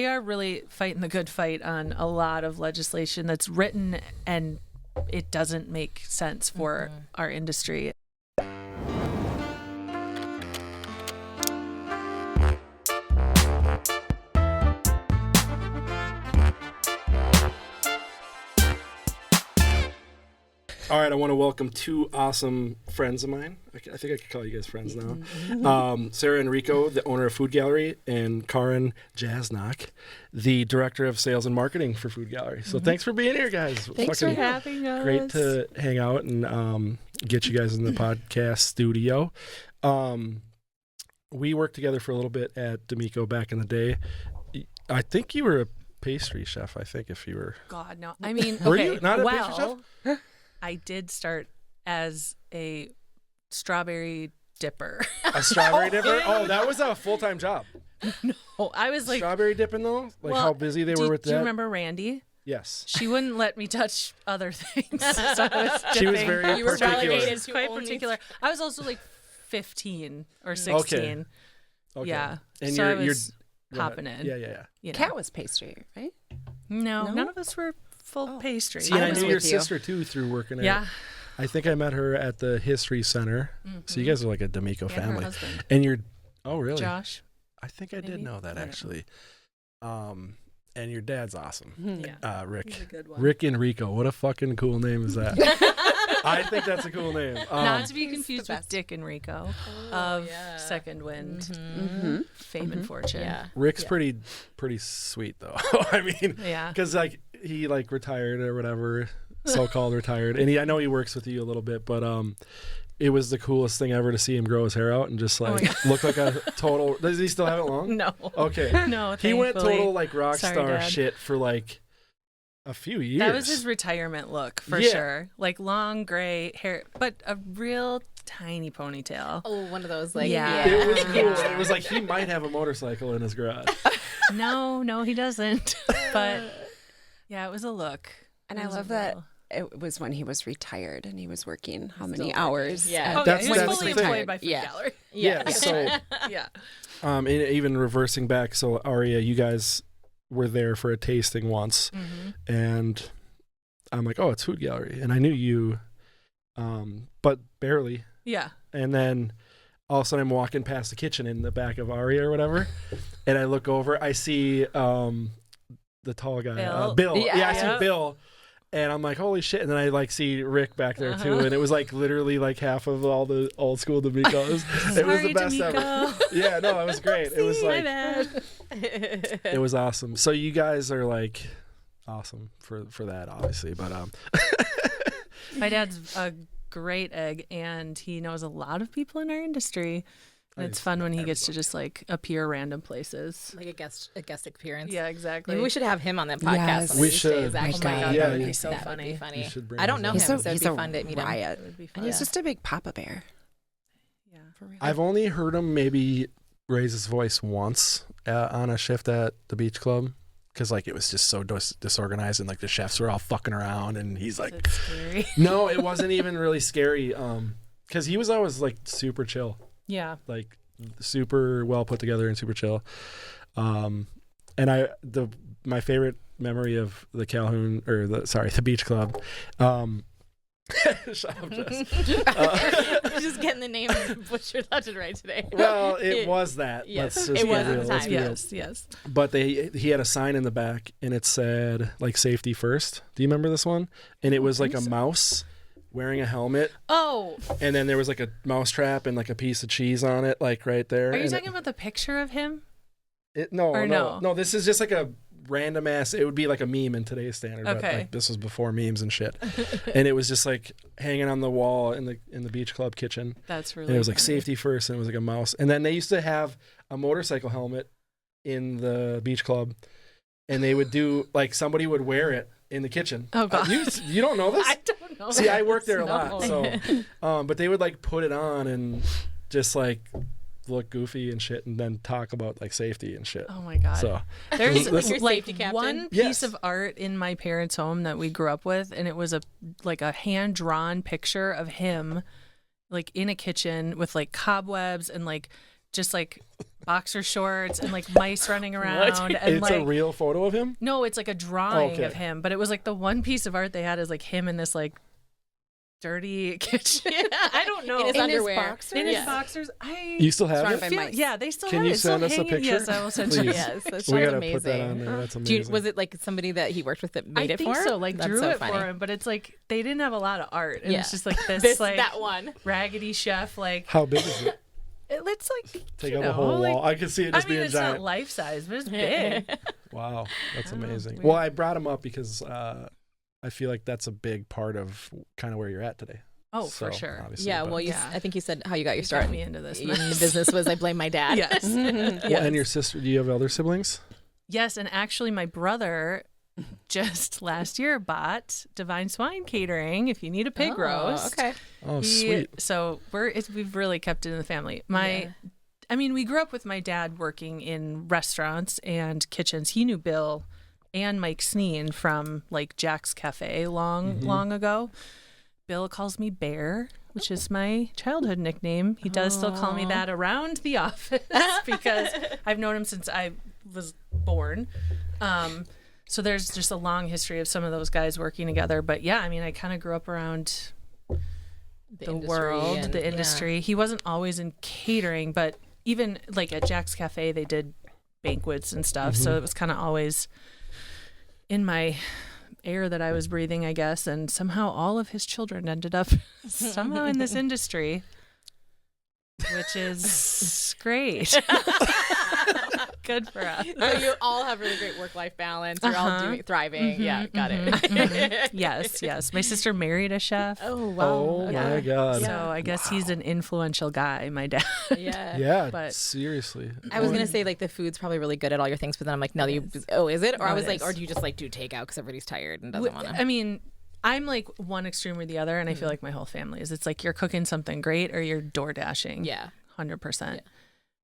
They are really fighting the good fight on a lot of legislation that's written and it doesn't make sense for our industry. All right, I want to welcome two awesome friends of mine. I think I could call you guys friends now. Sarah Enrico, the owner of Food Gallery, and Karin Jasnoch, the director of sales and marketing for Food Gallery. So thanks for being here, guys. Thanks for having us. Great to hang out and get you guys in the podcast studio. We worked together for a little bit at D'Amico back in the day. I think you were a pastry chef, if you were. God, no. I mean, were you not a pastry chef? I did start as a strawberry dipper. A strawberry dipper? Oh, that was a full-time job. No, I was like... Strawberry dipping, though? Like how busy they were with that? Do you remember Randy? Yes. She wouldn't let me touch other things. So I was she was very particular. She was quite particular. I was also like 15 or 16. Okay. Yeah. And so you're popping in. Yeah. You know. Kat was pastry, right? No, none of us were full pastry. See, I knew your sister too through working at. Yeah. I think I met her at the History Center. So you guys are like a D'Amico family. Her husband. And you're, oh really? Josh. I think I did know that actually. And your dad's awesome. Yeah. Rick. He's a good one. Rick Enrico. What a fucking cool name is that? I think that's a cool name. Not to be confused with Dick Enrico of Second Wind, Fame and Fortune. Yeah. Rick's pretty sweet though. I mean, because like he like retired or whatever, so-called retired, and I know he works with you a little bit, but it was the coolest thing ever to see him grow his hair out and just like look like a total. Does he still have it long? No. Okay. No. He went total like rock Sorry, star Dad. shit for like a few years. That was his retirement look for sure. Like long gray hair, but a real tiny ponytail. Oh, one of those like It was cool. It was like he might have a motorcycle in his garage. No, he doesn't. But yeah, it was a look. And I love that it was when he was retired and he was working how many Still hours? Yeah. That's he was the fully thing. employed by Food Gallery. Yeah. So Yeah. and even reversing back, so Aria, you guys were there for a tasting once, and I'm like, oh, it's Food Gallery, and I knew you, but barely. Yeah. And then all of a sudden I'm walking past the kitchen in the back of Aria or whatever, and I look over, I see the tall guy, Bill. I see Bill. And I'm like, holy shit. And then I like see Rick back there too. And it was like literally like half of all the old school D'Amicos. It was the best ever. Yeah, no, it was great. It was like, it was awesome. So you guys are like awesome for that, obviously. But my dad's a great egg and he knows a lot of people in our industry. And it's fun when he gets to just like appear random places, like a guest appearance. Yeah, exactly. Maybe we should have him on that podcast. Yes. One We of these should. days, actually. Oh my God, that would be so That funny. would be funny. You should bring I don't him know on. him, so it'd he's be a fun to meet him. riot. It would be fun. And he's just a big Papa Bear. Yeah. For real. I've only heard him maybe raise his voice once on a shift at the Beach Club. Because like it was just so disorganized and like the chefs were all fucking around and he's like, It's scary. no, it wasn't even really scary. Because he was always like super chill. Yeah. Like super well put together and super chill. And my favorite memory of the Calhoun or the Beach Club. Shut up, Jess. Just getting the name butchered left and right today. Well, it was that. Yes, Let's just it be was at real. the Let's time. be real. Yes. But he had a sign in the back and it said like safety first. Do you remember this one? And it was like a mouse wearing a helmet. Oh. And then there was like a mouse trap and like a piece of cheese on it, like right there. Are you And talking about the picture of him? No. This is just like a random ass. It would be like a meme in today's standard. But Okay. like this was before memes and shit. And it was just like hanging on the wall in the Beach Club kitchen. That's really And it was like funny. safety first, and it was like a mouse. And then they used to have a motorcycle helmet in the Beach Club, and they would do like somebody would wear it in the kitchen. Oh God. You don't know this? I don't know. See, I worked there a No. lot, so but they would like put it on and just like look goofy and shit, and then talk about like safety and shit. Oh my God. So there's Like your like safety captain? one Yes. piece of art in my parents' home that we grew up with, and it was a hand drawn picture of him like in a kitchen with like cobwebs and like just like boxer shorts and like mice running around. And it's a real photo of him? No, it's like a drawing of him. But it was like the one piece of art they had is like him in this like dirty kitchen. I don't know. In his underwear. boxers? In his boxers. You still have it? Yeah, they still Can have you it. It's still send us a hanging. picture? Yes, I will send you. Please. Yes, that's We gotta amazing. put that on there. That's amazing. Was it like somebody that he worked with that made I it think for him? so. Like That's drew so it funny. for him, but it's like they didn't have a lot of art. And it's just like that one. raggedy chef. Like How big is it? it's like Take up a whole wall. I can see it just being it's giant. not life size, but it's big. Wow, that's amazing. weird. Well, I brought him up because I feel like that's a big part of kind of where you're at today. Oh, for sure. Yeah, well, I think you said how you got your start Got me into this in business was I blame my dad. Yes. Well, and your sister? Do you have other siblings? Yes, and actually, my brother just last year bought Divine Swine Catering. If you need a pig roast, Okay. Oh, sweet. So we've really kept it in the family. I mean, we grew up with my dad working in restaurants and kitchens. He knew Bill and Mike Sneen from like Jack's Cafe long ago. Bill calls me Bear, which is my childhood nickname. He does still call me that around the office because I've known him since I was born. So there's just a long history of some of those guys working together. But yeah, I mean, I kind of grew up around the world, the industry. Yeah. He wasn't always in catering, but even like at Jack's Cafe, they did banquets and stuff. So it was kind of always in my air that I was breathing, I guess. And somehow all of his children ended up somehow in this industry, which is great. Good for us. So you all have really great work-life balance. You're all thriving. Yeah, got it. Yes. My sister married a chef. Oh, wow. Oh, my God. So I guess he's an influential guy, my dad. Yeah. Yeah, But- seriously. I was going to say, like, the food's probably really good at all your things, but then I'm like, no, is it? Or I Oh, was it like, is. or do you just, like, do takeout because everybody's tired and doesn't want to? I mean, I'm like one extreme or the other, and I feel like my whole family is. It's like you're cooking something great or you're door dashing. Yeah. 100%. Yeah.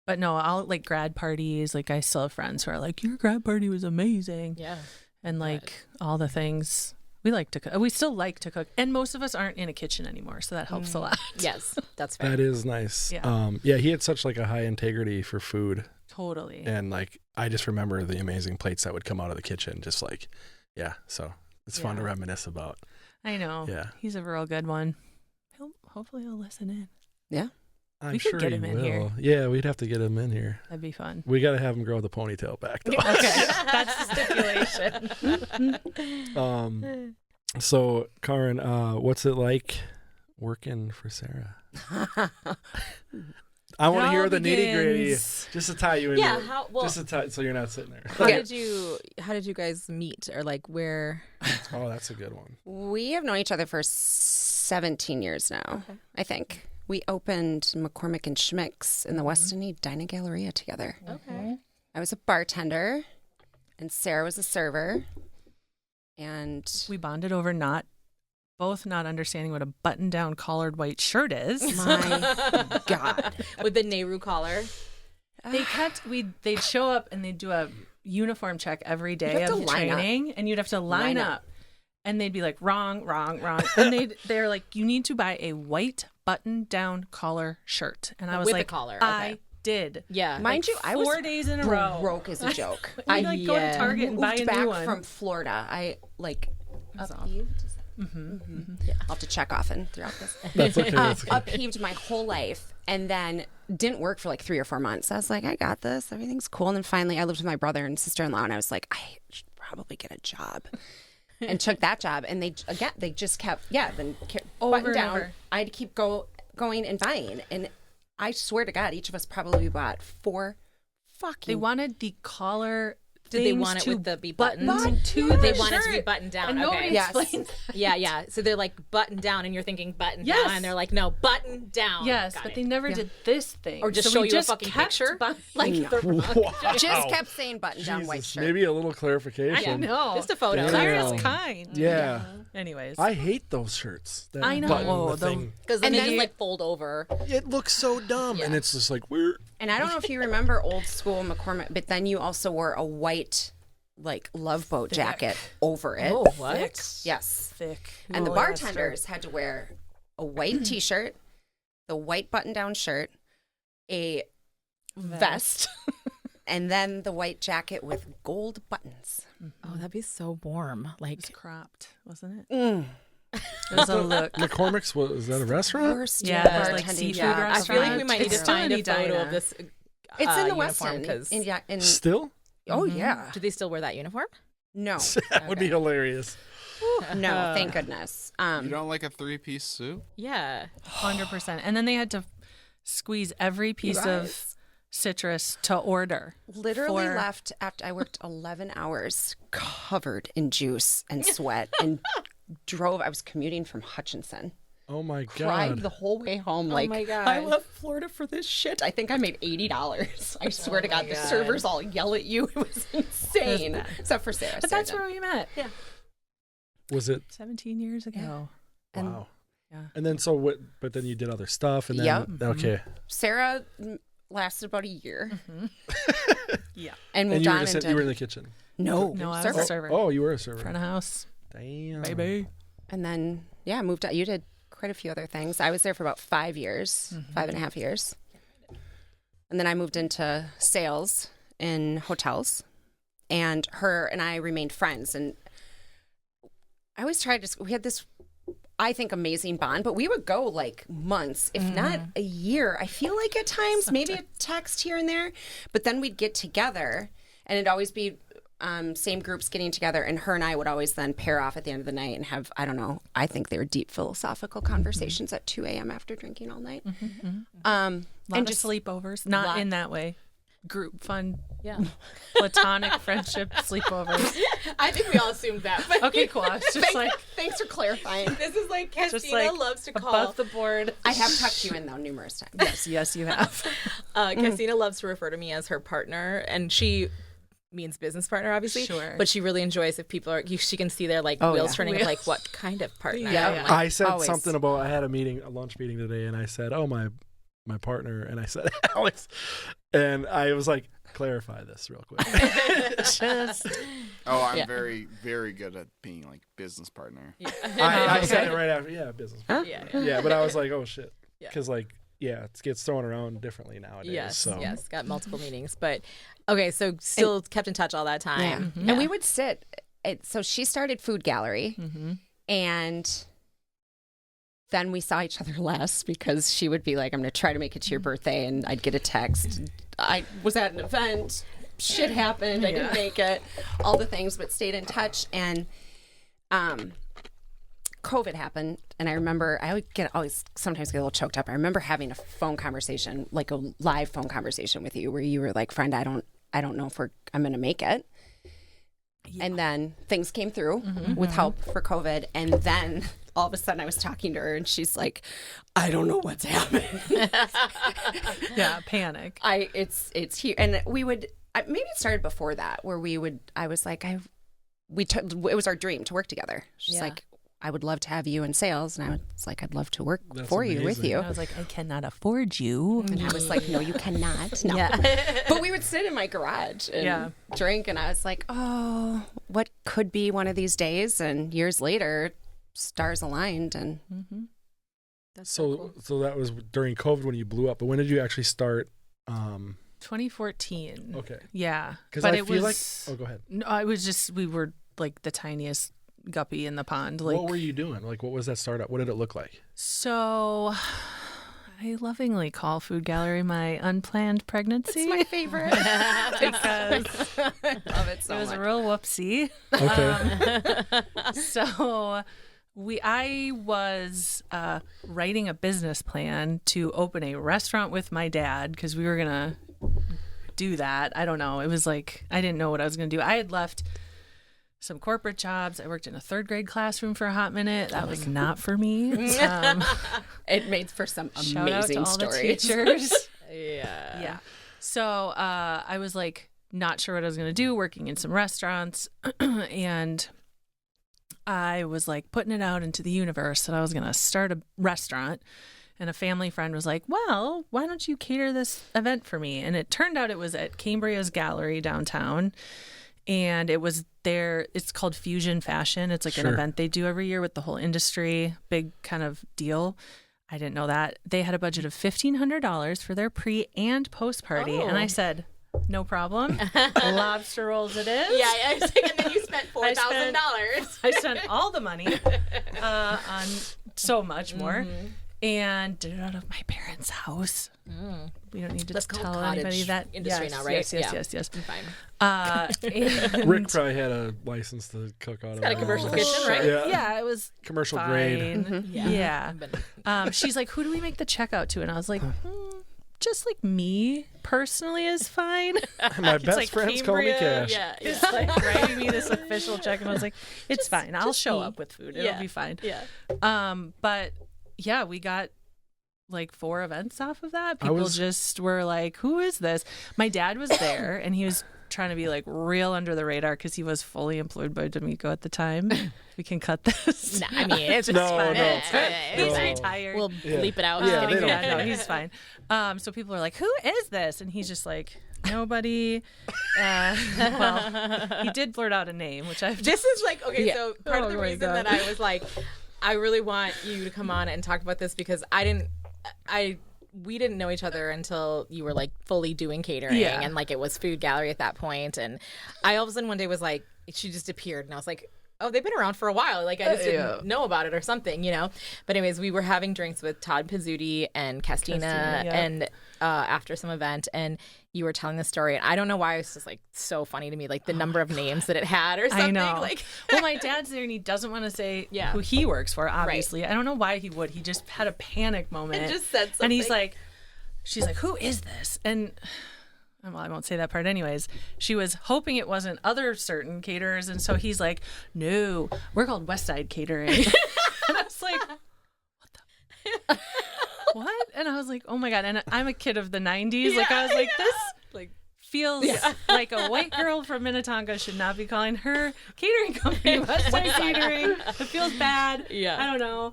But no, I'll like grad parties. Like I still have friends who are like, your grad party was amazing. Yeah. And like all the things we like to cook. We still like to cook. And most of us aren't in a kitchen anymore. So that helps a lot. Yes, that's fair. That is nice. Yeah. Yeah, he had such like a high integrity for food. Totally. And like, I just remember the amazing plates that would come out of the kitchen. Just like, yeah. So it's fun to reminisce about. I know. Yeah. He's a real good one. Hopefully he'll listen in. Yeah. I'm We could sure get he him in will. here. Yeah, we'd have to get him in here. That'd be fun. We got to have him grow the ponytail back though. Okay. That's the stipulation. So Karin, what's it like working for Sarah? I want to hear the nitty gritty, begins. just to tie you in. Yeah, here. Just to tie, so you're not sitting there. How did you guys meet, or like where? Oh, that's a good one. We have known each other for 17 years now, I think. We opened McCormick and Schmick's in the West End Dining Galleria together. Okay. I was a bartender, and Sarah was a server. And We bonded over both not understanding what a button-down collared white shirt is. my God. With the Nehru collar. They'd show up and they'd do a uniform check every day have of to line up. training, and you'd have to line Line up. And they'd be like, wrong. And they're like, you need to buy a white button-down collar shirt. And I was With a like, collar, I okay. did. Yeah. Mind you, I was 4 days in a row. broke as a joke. I like go to Target and buy a moved new back one. from Florida. I like upheaved. Yeah. I'll have to check often throughout this. That's okay. That's okay. Upheaved my whole life, and then didn't work for like 3 or 4 months. I was like, I got this. Everything's cool. And then finally, I lived with my brother and sister-in-law, and I was like, I should probably get a job. And took that job, and they just kept Over button and down. over. I'd keep going and buying, and I swear to God, each of us probably bought 4 fucking. They wanted the collar. Did they things want it to with the be button buttoned? to They the want it to be shirt. buttoned down. And Okay. nobody Yes. explained that. Yeah. So they're like button down, and you're thinking button Yes. down, and they're like, no, button down. Yes, Got but it. they never did this thing. Or just So show we you a just fucking kept picture. buying- Like just kept saying button down white Jesus, shirt. maybe a little clarification. I know. Just a photo. Damn. Clara's kind. Yeah. Anyways. I hate those shirts. That I know. button, Oh, the the- thing. Because then And they then just you- like fold over. It looks so dumb, and it's just like we're. And I don't know if you remember old school McCormick, but then you also wore a white, like, love boat jacket over it. Oh, what? Yes. thick. And the polyester. bartenders had to wear a white t-shirt, the white button-down shirt, a vest. And then the white jacket with gold buttons. Oh, that'd be so warm. Like, It was cropped, wasn't it? It was a look. McCormick's, was that a restaurant? Worst Yeah, bartending like seafood job. I feel like we might need It's to still find in a photo Edina. of this. It's in the West uniform, End. 'cause- Still? Oh, yeah. Do they still wear that uniform? No. That would be hilarious. No, thank goodness. You don't like a 3-piece suit? Yeah. 100%. And then they had to squeeze every piece of citrus to order. Literally left after I worked 11 hours covered in juice and sweat and drove. I was commuting from Hutchinson. Oh my Cried God. the whole way home. Like, my God. I left Florida for this shit. I think I made $80. I swear to God, the servers all yell at you. It was insane. Except for Sarah. But that's where we met. Yeah. Was it? 17 years ago. Wow. Yeah. And then but then you did other stuff and then, Yep. okay. Sarah lasted about a year. Yeah. And And moved you were, on just, and you were did- in the kitchen. No, No, I was server. a server. Oh, you were a server. Front of house. Damn. Baby. And then, yeah, moved out. You did quite a few other things. I was there for about 5 years, 5.5 years. And then I moved into sales in hotels. And her and I remained friends. And I always tried to, we had this, I think, amazing bond, but we would go like months, if not a year. I feel like at times, maybe a text here and there. But then we'd get together and it'd always be same groups getting together, and her and I would always then pair off at the end of the night and have, I don't know, I think they were deep philosophical conversations at 2 a.m. after drinking all night. And And just just sleepovers. Not lot- in that way. Group fun, Yeah. platonic friendship sleepovers. I think we all assumed that. But Okay, cool. I was just like, thanks for clarifying. this is like Christina just like loves to call. above the board. I have tucked you in though numerous times. Yes, you have. Christina loves to refer to me as her partner, and she means business partner, obviously. Sure. But she really enjoys if people are. She can see their like Oh, wheels yeah. turning. Of like, what kind of partner? Yeah. Like, I said Always. something about, I had a lunch meeting today, and I said, oh, my partner, and I said, Alex. And I was like, clarify this real quick. Just Oh, I'm very, very good at being like business partner. I said it right after, business. yeah. Yeah, but I was like, oh, shit. Yeah. Because, like, it gets thrown around differently nowadays. Yes, so. yes, got multiple meetings, but okay, so still kept in touch all that time. Yeah. And we would sit. So she started Food Gallery, and then we saw each other less because she would be like, I'm going to try to make it to your birthday. And I'd get a text. I was at an event. Shit happened. I didn't make it. All the things, but stayed in touch. And COVID happened. And I remember, I would always sometimes get a little choked up. I remember having a phone conversation, like a live phone conversation with you where you were like, friend, I don't know if I'm going to make it. And then things came through with help for COVID. And then all of a sudden I was talking to her and she's like, I don't know what's happening. yeah, panic. It's here. And we would, maybe it started before that where I was like, it was our dream to work together. She's like, I would love to have you in sales. And I was like, I'd love to work for you, with you. And I was like, I cannot afford you. And I was like, no, you cannot. No. Yeah. But we would sit in my garage and drink. And I was like, oh, what could be one of these days? And years later, stars aligned. And That's So that was during COVID when you blew up. But when did you actually start? 2014. Okay. Yeah. Because But I it feel was, like, go ahead. No, I was just, we were like the tiniest guppy in the pond. Like, What were you doing? Like, what was that startup? What did it look like? So I lovingly call Food Gallery my unplanned pregnancy. it's my favorite. because I love it so it was much. a real whoopsie. Okay. So I was writing a business plan to open a restaurant with my dad because we were going to do that. I don't know. It was like, I didn't know what I was going to do. I had left some corporate jobs. I worked in a third grade classroom for a hot minute. That was not for me. It made for some Shout out to amazing all stories. the teachers. Yeah. Yeah. So I was like not sure what I was going to do, working in some restaurants. And I was like putting it out into the universe that I was going to start a restaurant. And a family friend was like, well, why don't you cater this event for me? And it turned out it was at Cambria's Gallery downtown. And it was there. It's called Fusion Fashion. It's like an event they do every year with the whole industry, big kind of deal. I didn't know that. They had a budget of $1,500 for their pre and post party. And I said, no problem. Lobster rolls it is. Yeah, I was thinking that you spent $4,000. I spent all the money on so much more. And did it out of my parents' house. We don't need to tell anybody that. Industry now, right? Yes. Fine. Rick probably had a license to cook out of. Got a commercial kitchen, right? Yeah, it was commercial fine. grade. Yeah. She's like, who do we make the checkout to? And I was like, just like me personally is fine. My best like friends call me Cash. Yeah. It's like writing me this official check, and I was like, it's fine. I'll show up with food. It'll be fine. Yeah. But yeah, we got like 4 events off of that. People just were like, who is this? My dad was there, and he was trying to be like real under the radar because he was fully employed by D'Amico at the time. We can cut this. No, I mean, it's just No, fine. no, it's good. He's No. retired. We'll bleep it out. Yeah, they don't No, he's fine. So people are like, who is this? And he's just like, nobody. Well, he did blurt out a name, which I've This is like, okay, so part of the Oh my reason God. that I was like, I really want you to come on and talk about this because we didn't know each other until you were like fully doing catering and like it was Food Gallery at that point. And I all of a sudden one day was like, she just appeared and I was like, oh, they've been around for a while. Like I just didn't know about it or something, you know? But anyways, we were having drinks with Todd Pizzuti and Castina and after some event and you were telling the story and I don't know why it was just like so funny to me, like the number of names that it had or something. I know. Like, well, my dad's there and he doesn't want to say who he works for, obviously. I don't know why he would. He just had a panic moment. and just said something. And he's like, she's like, who is this? And well, I won't say that part anyways. She was hoping it wasn't other certain caterers. And so he's like, no, we're called West Side Catering. And I was like, what the? What? And I was like, oh my God. And I'm a kid of the 90s. Like, I was like, this like feels like a white girl from Minnetonka should not be calling her catering company West Side Catering. It feels bad. Yeah. I don't know.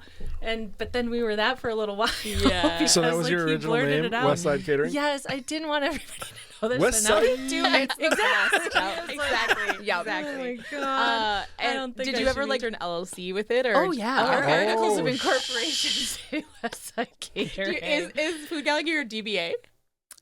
But then we were that for a little while. Yeah. So that because, was like, your he original blurted name, it out. West Side Catering? Yes, I didn't want everybody to know this. West but now Side? they do. Exactly. Exactly. Yeah. Oh Exactly. my God. And I don't think did I you ever should like be- an LLC with it? Or Oh yeah, our Okay. articles of Oh, incorporation say West Side Catering. Is Food Gallery your DBA?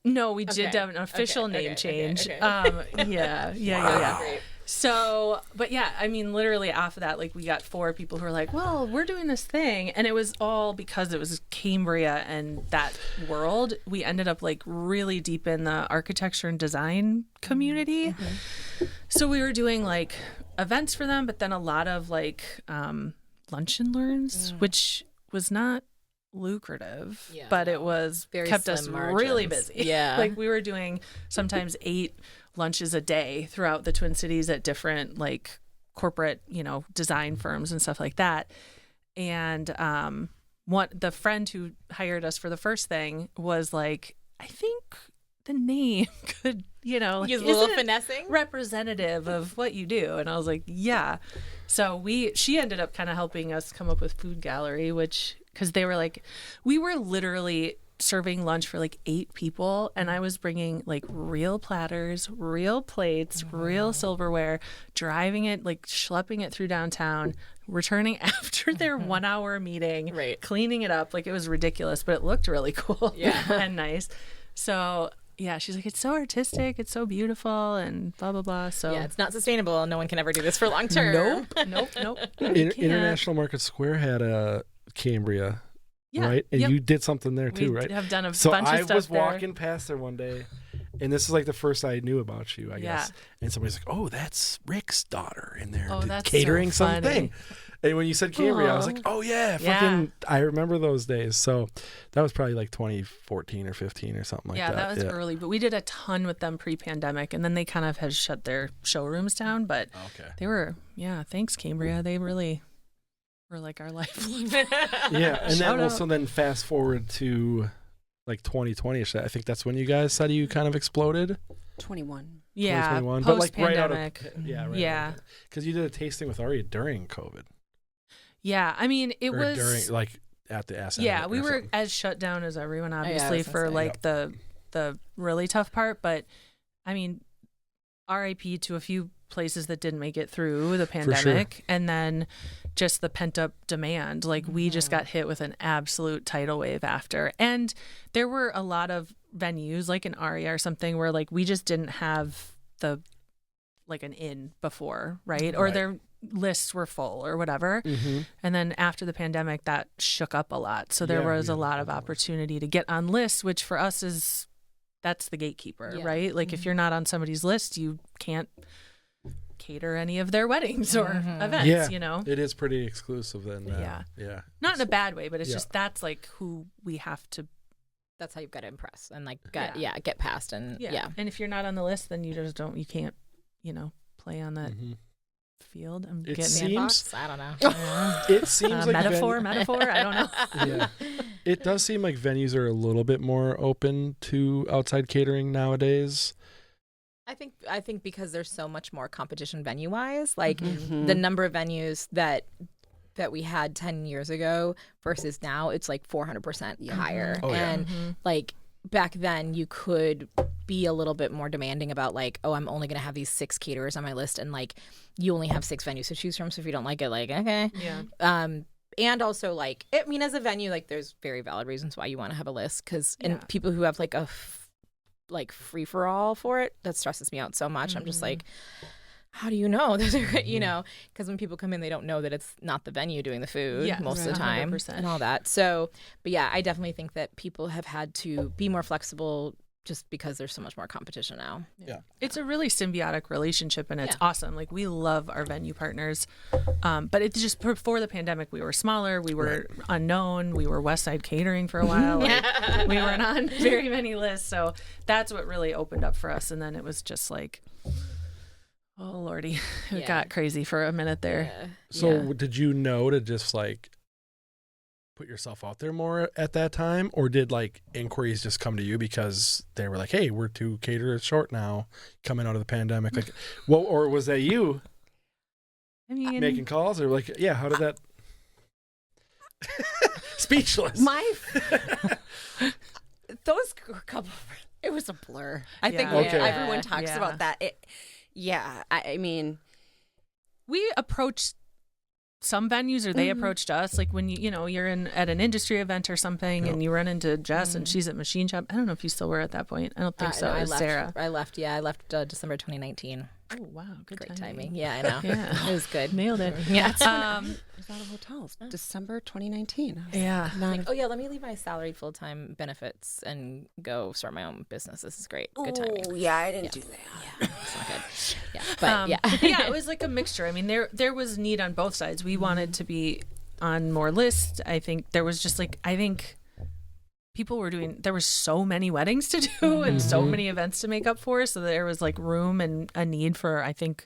No, we did Okay. have an official Okay, name okay, change. okay. Yeah. Great. So, but yeah, I mean, literally off of that, like we got 4 people who were like, well, we're doing this thing. And it was all because it was Cambria and that world. We ended up like really deep in the architecture and design community. Mm-hmm. So we were doing like events for them, but then a lot of like lunch and learns, which was not lucrative, but it was Very kept us slim really margins. busy. Yeah. Like we were doing sometimes 8 lunches a day throughout the Twin Cities at different like corporate, design firms and stuff like that. And the friend who hired us for the first thing was like, I think the name could, Use a little isn't it finessing. representative of what you do. And I was like, yeah. So she ended up kind of helping us come up with Food Gallery, because they were like, we were literally serving lunch for like 8 people, and I was bringing like real platters, real plates, real silverware, driving it, like schlepping it through downtown, returning after their 1-hour meeting, cleaning it up. Like it was ridiculous, but it looked really cool and nice. So yeah, she's like, it's so artistic, it's so beautiful, and blah blah blah. So Yeah, it's not sustainable. No one can ever do this for long term. Nope. International Market Square had a Cambria, right? And you did something there too, we right? have done a So bunch of I stuff was there. walking past there one day, and this is like the first I knew about you, I guess. And somebody's like, "Oh, that's Rick's daughter in there That's catering so funny. something." And when you said Cambria, I was like, "Oh yeah, fucking!" I remember those days. So that was probably like 2014 or 15 or something like that. Yeah, that was early, but we did a ton with them pre-pandemic, and then they kind of had shut their showrooms down. But they were, thanks Cambria. They really were like our life. Yeah, and then fast forward to like 2020ish. I think that's when you guys said you kind of exploded. 21. Yeah, 2021, but like right out post-pandemic. of because you did a tasting with Aria during COVID. Yeah, I mean it was during like at the asset. Yeah, we were as shut down as everyone, obviously, was gonna for say. like the really tough part. But I mean, RIP to a few places that didn't make it through the pandemic, and then just the pent up demand. Like we just got hit with an absolute tidal wave after, and there were a lot of venues like an Aria or something where like we just didn't have the like an inn before, right? Or their lists were full or whatever. And then after the pandemic, that shook up a lot. So there was a lot of opportunity to get on lists, which for us is, that's the gatekeeper, right? Like if you're not on somebody's list, you can't cater any of their weddings or events, you know? It is pretty exclusive then. Not in a bad way, but it's just, that's like who we have to. That's how you've got to impress and like get past and And if you're not on the list, then you just don't, you can't, you know, play on that field. I'm it getting seems, I don't know. It seems like metaphor. I don't know. It does seem like venues are a little bit more open to outside catering nowadays. I think because there's so much more competition venue wise, like the number of venues that we had 10 years ago versus now, it's like 400% higher. And like back then you could be a little bit more demanding about like, oh, I'm only going to have these 6 caterers on my list, and like you only have 6 venues to choose from. So if you don't like it, like, okay. And also like, I mean, as a venue, like there's very valid reasons why you want to have a list, because and people who have like a free for all for it, that stresses me out so much. I'm just like, how do you know? You know, because when people come in, they don't know that it's not the venue doing the food most of the time 100%. And all that. So, but yeah, I definitely think that people have had to be more flexible just because there's so much more competition now. It's a really symbiotic relationship, and it's awesome. Like we love our venue partners, but it's just before the pandemic, we were smaller, we were unknown, we were West Side Catering for a while. Like, we weren't on very many lists, so that's what really opened up for us. And then it was just like, oh lordy, it got crazy for a minute there. So did you know to just like put yourself out there more at that time, or did like inquiries just come to you because they were like, hey, we're 2 caterers short now coming out of the pandemic? Like, well, or was that you making calls, or like, how did that speechless? Those couple, it was a blur. I think everyone talks about that. I mean, we approached some venues, or they approached us. Like when you're at an industry event or something, and you run into Jess, and she's at Machine Shop. I don't know if you still were at that point. I don't think so. No, it was Sarah. I left December 2019. Oh wow, good great timing. Yeah, I know. It was good. Nailed it. Yeah. I was out of hotels. December 2019. Let me leave my salaried full-time benefits and go start my own business. This is great. Good timing. Oh yeah, I didn't do that. Yeah, it's not good. But it was like a mixture. I mean, there was need on both sides. We wanted to be on more lists. I think there was just like, people were there was so many weddings to do and so many events to make up for. So there was like room and a need for, I think,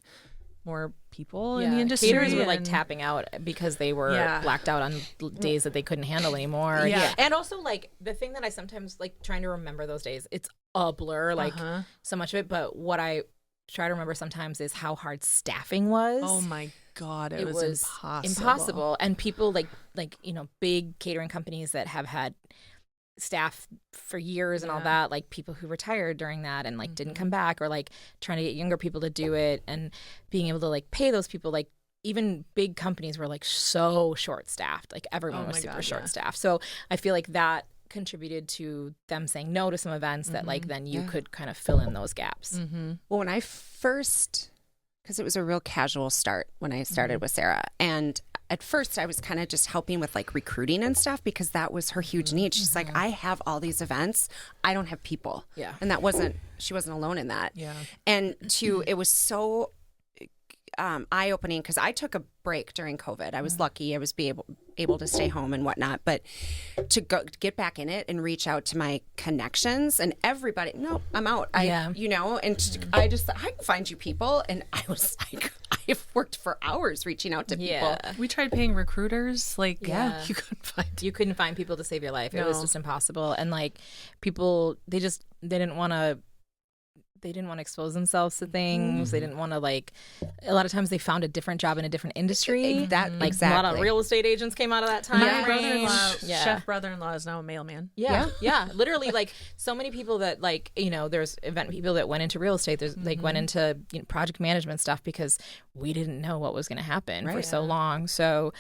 more people in the industry. Caterers were like tapping out because they were blacked out on days that they couldn't handle anymore. And also like the thing that I sometimes like trying to remember those days, it's a blur, like so much of it. But what I try to remember sometimes is how hard staffing was. Oh my God, it was impossible. And people like big catering companies that have had staff for years and all that, like people who retired during that and like didn't come back, or like trying to get younger people to do it, and being able to like pay those people. Like even big companies were like so short staffed, like everyone was super short staffed. So I feel like that contributed to them saying no to some events that like then you could kind of fill in those gaps. Well, when I first, because it was a real casual start when I started with Sarah, and at first I was kind of just helping with like recruiting and stuff, because that was her huge need. She's like, I have all these events, I don't have people. And she wasn't alone in that. And it was so eye-opening, because I took a break during COVID. I was lucky. I was able to stay home and whatnot, but to get back in it and reach out to my connections and everybody, no, I'm out. I just thought, I can find you people. And I was like, I've worked for hours reaching out to people. We tried paying recruiters. Like, you couldn't find people to save your life. No. It was just impossible. And like people, they didn't want to they didn't want to expose themselves to things. They didn't want to like. A lot of times they found a different job in a different industry. Like a lot of real estate agents came out of that time. My brother-in-law, chef brother-in-law, is now a mailman. Yeah. Literally, like so many people that like there's event people that went into real estate. There's like went into project management stuff because we didn't know what was going to happen for so long. So,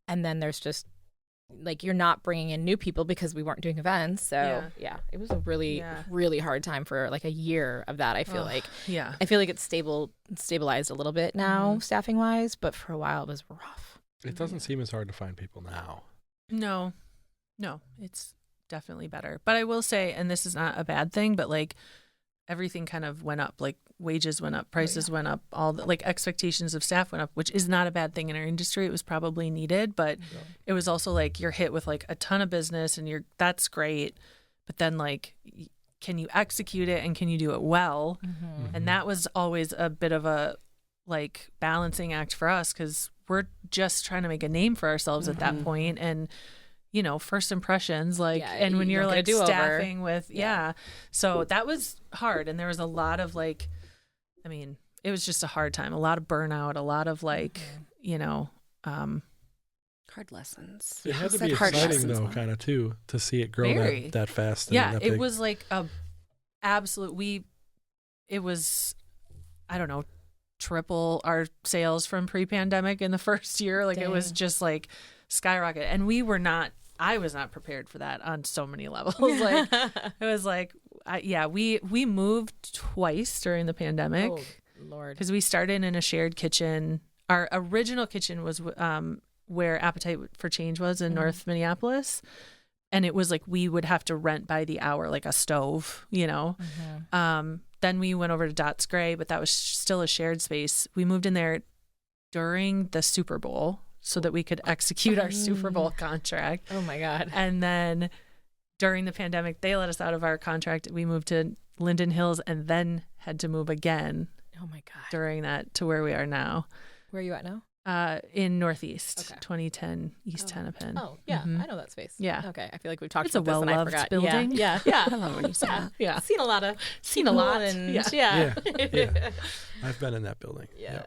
and then there's just. Like you're not bringing in new people because we weren't doing events. So it was a really, really hard time for like a year of that. I feel like it's stabilized a little bit now staffing wise, but for a while it was rough. It doesn't seem as hard to find people now. No, it's definitely better. But I will say, and this is not a bad thing, but like everything kind of went up, like wages went up, prices went up, all the like expectations of staff went up, which is not a bad thing in our industry. It was probably needed, but it was also like you're hit with like a ton of business and that's great. But then like, can you execute it and can you do it well? And that was always a bit of a like balancing act for us because we're just trying to make a name for ourselves at that point. And first impressions, like, and when you're like staffing with, so that was hard. and there was a lot of like, I mean, it was just a hard time, a lot of burnout, a lot of like, hard lessons. It had to be exciting though, kind of too, to see it grow that fast. Yeah, it was like a absolute, it was, I don't know, triple our sales from pre-pandemic in the first year. Like it was just like skyrocket. And I was not prepared for that on so many levels. Like it was like, we moved twice during the pandemic. Oh, Lord. Because we started in a shared kitchen. Our original kitchen was where Appetite for Change was in North Minneapolis. And it was like we would have to rent by the hour, like a stove, Then we went over to Dots Gray, but that was still a shared space. We moved in there during the Super Bowl so that we could execute our Super Bowl contract. Oh my God. And then during the pandemic, they let us out of our contract. We moved to Linden Hills and then had to move again. Oh my God. During that to where we are now. Where are you at now? In Northeast, 2010 East Hennepin. Oh, yeah. I know that space. Yeah. Okay. I feel like we've talked it's about a this and I well-loved forgot. building. Yeah. I love when you say that. Yeah. Seen a lot. And Yeah. I've been in that building. Yeah.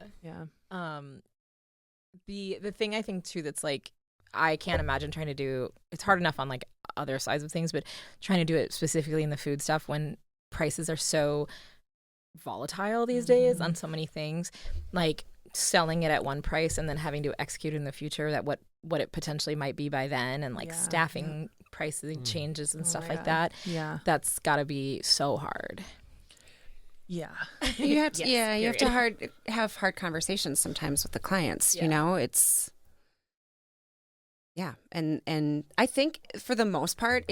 The thing I think too that's like I can't imagine trying to do, it's hard enough on like other sides of things, but trying to do it specifically in the food stuff when prices are so volatile these days on so many things, like selling it at one price and then having to execute in the future that what it potentially might be by then, and like staffing pricing changes and stuff like that. Yeah. That's got to be so hard. Yeah. You have to, you have to have hard conversations sometimes with the clients, it's, And I think for the most part,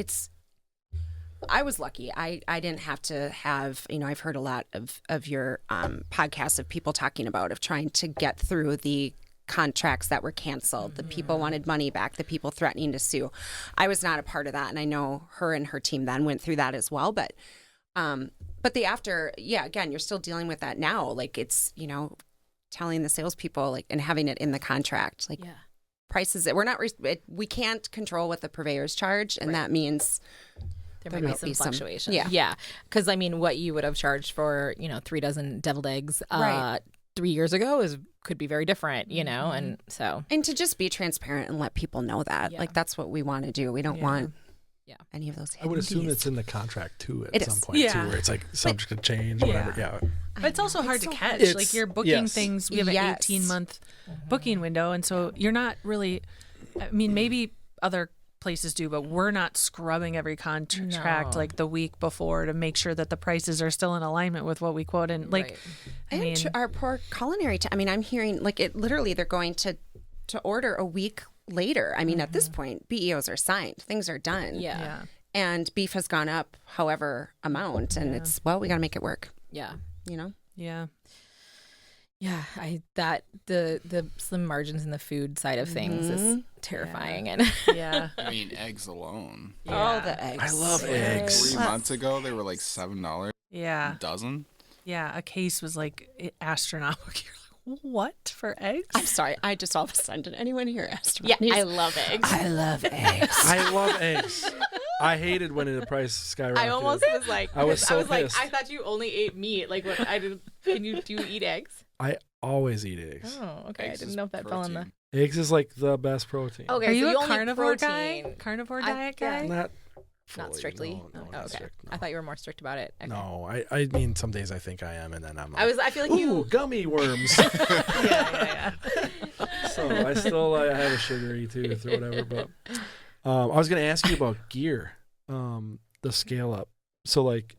I was lucky. I didn't have to have, I've heard a lot of your podcasts of people talking about of trying to get through the contracts that were canceled. The people wanted money back, the people threatening to sue. I was not a part of that. And I know her and her team then went through that as well. But the after, again, you're still dealing with that now. Like it's, telling the salespeople like, and having it in the contract, like prices that we're not, we can't control what the purveyors charge. And that means there might be some fluctuation. Yeah. Because I mean, what you would have charged for, 3 dozen deviled eggs 3 years ago could be very different, and so. And to just be transparent and let people know that. Like that's what we want to do. We don't want any of those hidden I would assume fees. it's in the contract too at some point too, where it's like subject to change, whatever. Yeah. But it's also hard to catch. Like you're booking things. We have an 18-month booking window, and so you're not really. I mean, maybe other places do, but we're not scrubbing every contract like the week before to make sure that the prices are still in alignment with what we quote. And like, our poor culinary. I'm hearing like it. Literally, they're going to order a week later. I mean, at this point, BEOs are signed. Things are done. Yeah. And beef has gone up however amount, and it's we got to make it work. Yeah. Yeah. Yeah, the slim margins in the food side of things is terrifying, and I mean, eggs alone. All the eggs. I love eggs. 3 months ago, they were like $7 a dozen. Yeah, a case was like astronomical. You're like, what for eggs? I'm sorry, I just all of a sudden, did anyone hear astronomical? Yeah, I love eggs. I love eggs. I love eggs. I hated when the price skyrocketed. I almost was like, I was so like, pissed. I thought you only ate meat. Like, what I did? Do you eat eggs? I always eat eggs. Oh, okay. Eggs I didn't is know if that fell in the. protein. Eggs is like the best protein. Okay, Are so you a only carnivore protein. guy? Carnivore I- diet guy? Not fully, Not strictly. No, Oh, not okay. strict, no. I thought you were more strict about it. Okay. No, I mean some days I think I am, and then I'm like, I feel like ooh, you. gummy worms. Yeah. So I still have a sugary tooth or whatever. But I was gonna ask you about gear, the scale up. So like,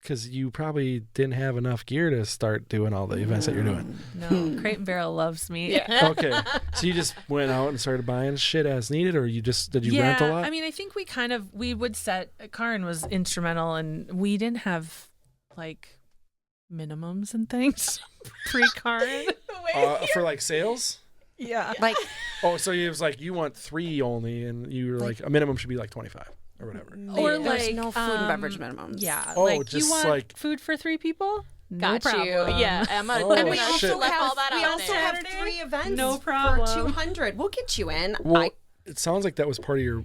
because you probably didn't have enough gear to start doing all the events that you're doing. No, Crate and Barrel loves me. Yeah. Okay, so you just went out and started buying shit as needed, or did you rent a lot? I mean, I think we would set. Karin was instrumental, and we didn't have like minimums and things pre-Karin. For like sales. Yeah. Like, Oh, so it was like you want 3 only, and you were like a minimum should be like 25 or whatever. Or there's like no food and beverage minimums. Yeah. Oh, like you just want like- food for 3 people? No Got you. problem. Yeah. I'm gonna. Oh, And we shit. also left have, all that we out also there. have 3 events No for problem. 200. We'll get you in. Well, it sounds like that was part of your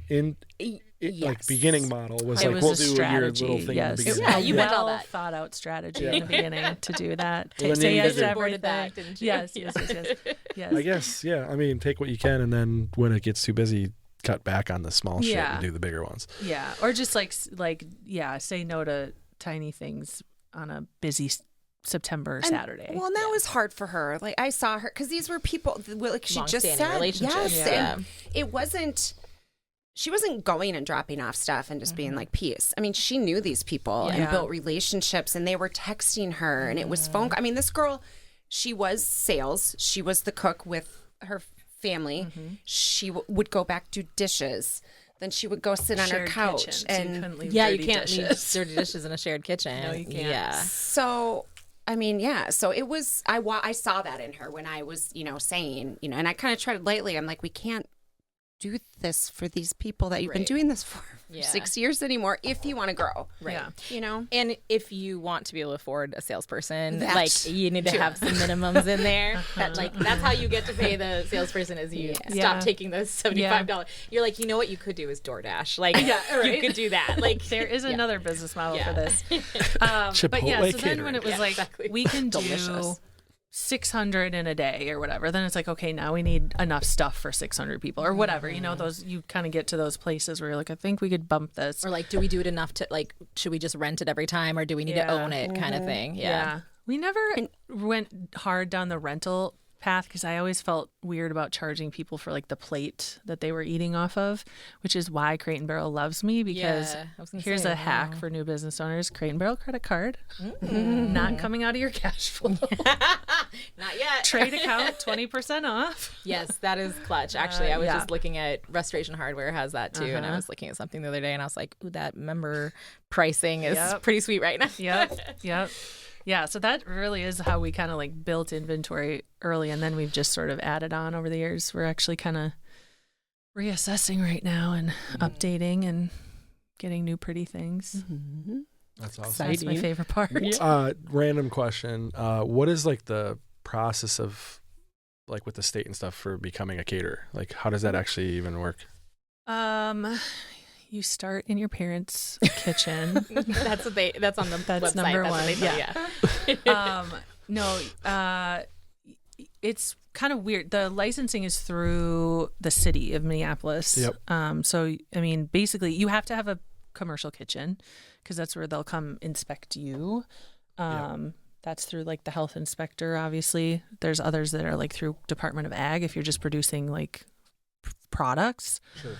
like Yes. beginning model was It like was we'll a do your strategy. little thing Yes. in the beginning. Yeah, you meant all that. Thought out strategy in the beginning to do that. Well, then Say you yes did to it. Supported everything. that, didn't you? Yes. Yes. I guess, yeah. I mean, take what you can, and then when it gets too busy, cut back on the small shit Yeah. and do the bigger ones. Yeah. Or just like say no to tiny things on a busy September Saturday. Well, and that was hard for her. Like, I saw her because these were people, like she just Long-standing said, relationships. yes, Yeah. and it wasn't. She wasn't going and dropping off stuff and just being like, peace. I mean, she knew these people and Yeah. built relationships, and they were texting her, and it was phone. I mean, this girl, she was sales. She was the cook with her family. She would go back do dishes. Then she would go sit on her Shared couch, kitchen, so you and couldn't leave Yeah, you dirty can't dishes. leave dirty dishes in a shared kitchen. No, you can't. Yeah. so. I mean, yeah. So it was. I saw that in her when I was, saying, and I kind of tried lightly. I'm like, we can't do this for these people that you've been Right. doing this for Yeah. 6 years anymore. If you want to grow, Right. Yeah. And if you want to be able to afford a salesperson, That like you need to too. have some minimums in there. That's how you get to pay the salesperson is you Yeah. stop taking the $75. You're like, you know what you could do is DoorDash. Like you could do that. Like There is another business model for Yeah. this. But yeah, Chipotle so then when it was Yeah, like, exactly. we can do Delicious. 600 in a day or whatever, then it's like, okay, now we need enough stuff for 600 people or whatever. Those, you kind of get to those places where you're like, I think we could bump this. or like, do we do it enough to like, should we just rent it every time or do we need to own it kind of thing? Yeah. We never went hard down the rental path because I always felt weird about charging people for like the plate that they were eating off of, which is why Crate and Barrel loves me because Yeah, I was gonna here's say, a hack wow. for new business owners: Crate and Barrel credit card, not coming out of your cash flow. Not yet. Trade account 20% off. Yes, that is clutch. Actually, I was yeah. just looking at Restoration Hardware has that too, and I was looking at something the other day, and I was like, "Ooh, that member pricing is Yep. pretty sweet right now." Yep. Yeah, so that really is how we kind of like built inventory early, and then we've just sort of added on over the years. We're actually kind of reassessing right now and updating and getting new pretty things. That's awesome. That's my favorite part. Random question. What is like the process of like with the state and stuff for becoming a caterer? Like how does that actually even work? You start in your parents' kitchen. That's on the That's website. number That's what one. they tell you. No, it's kind of weird. The licensing is through the city of Minneapolis. Yep. So, I mean, basically, you have to have a commercial kitchen because that's where they'll come inspect you. That's through like the health inspector, obviously. There's others that are like through Department of Ag if you're just producing like products. Sure.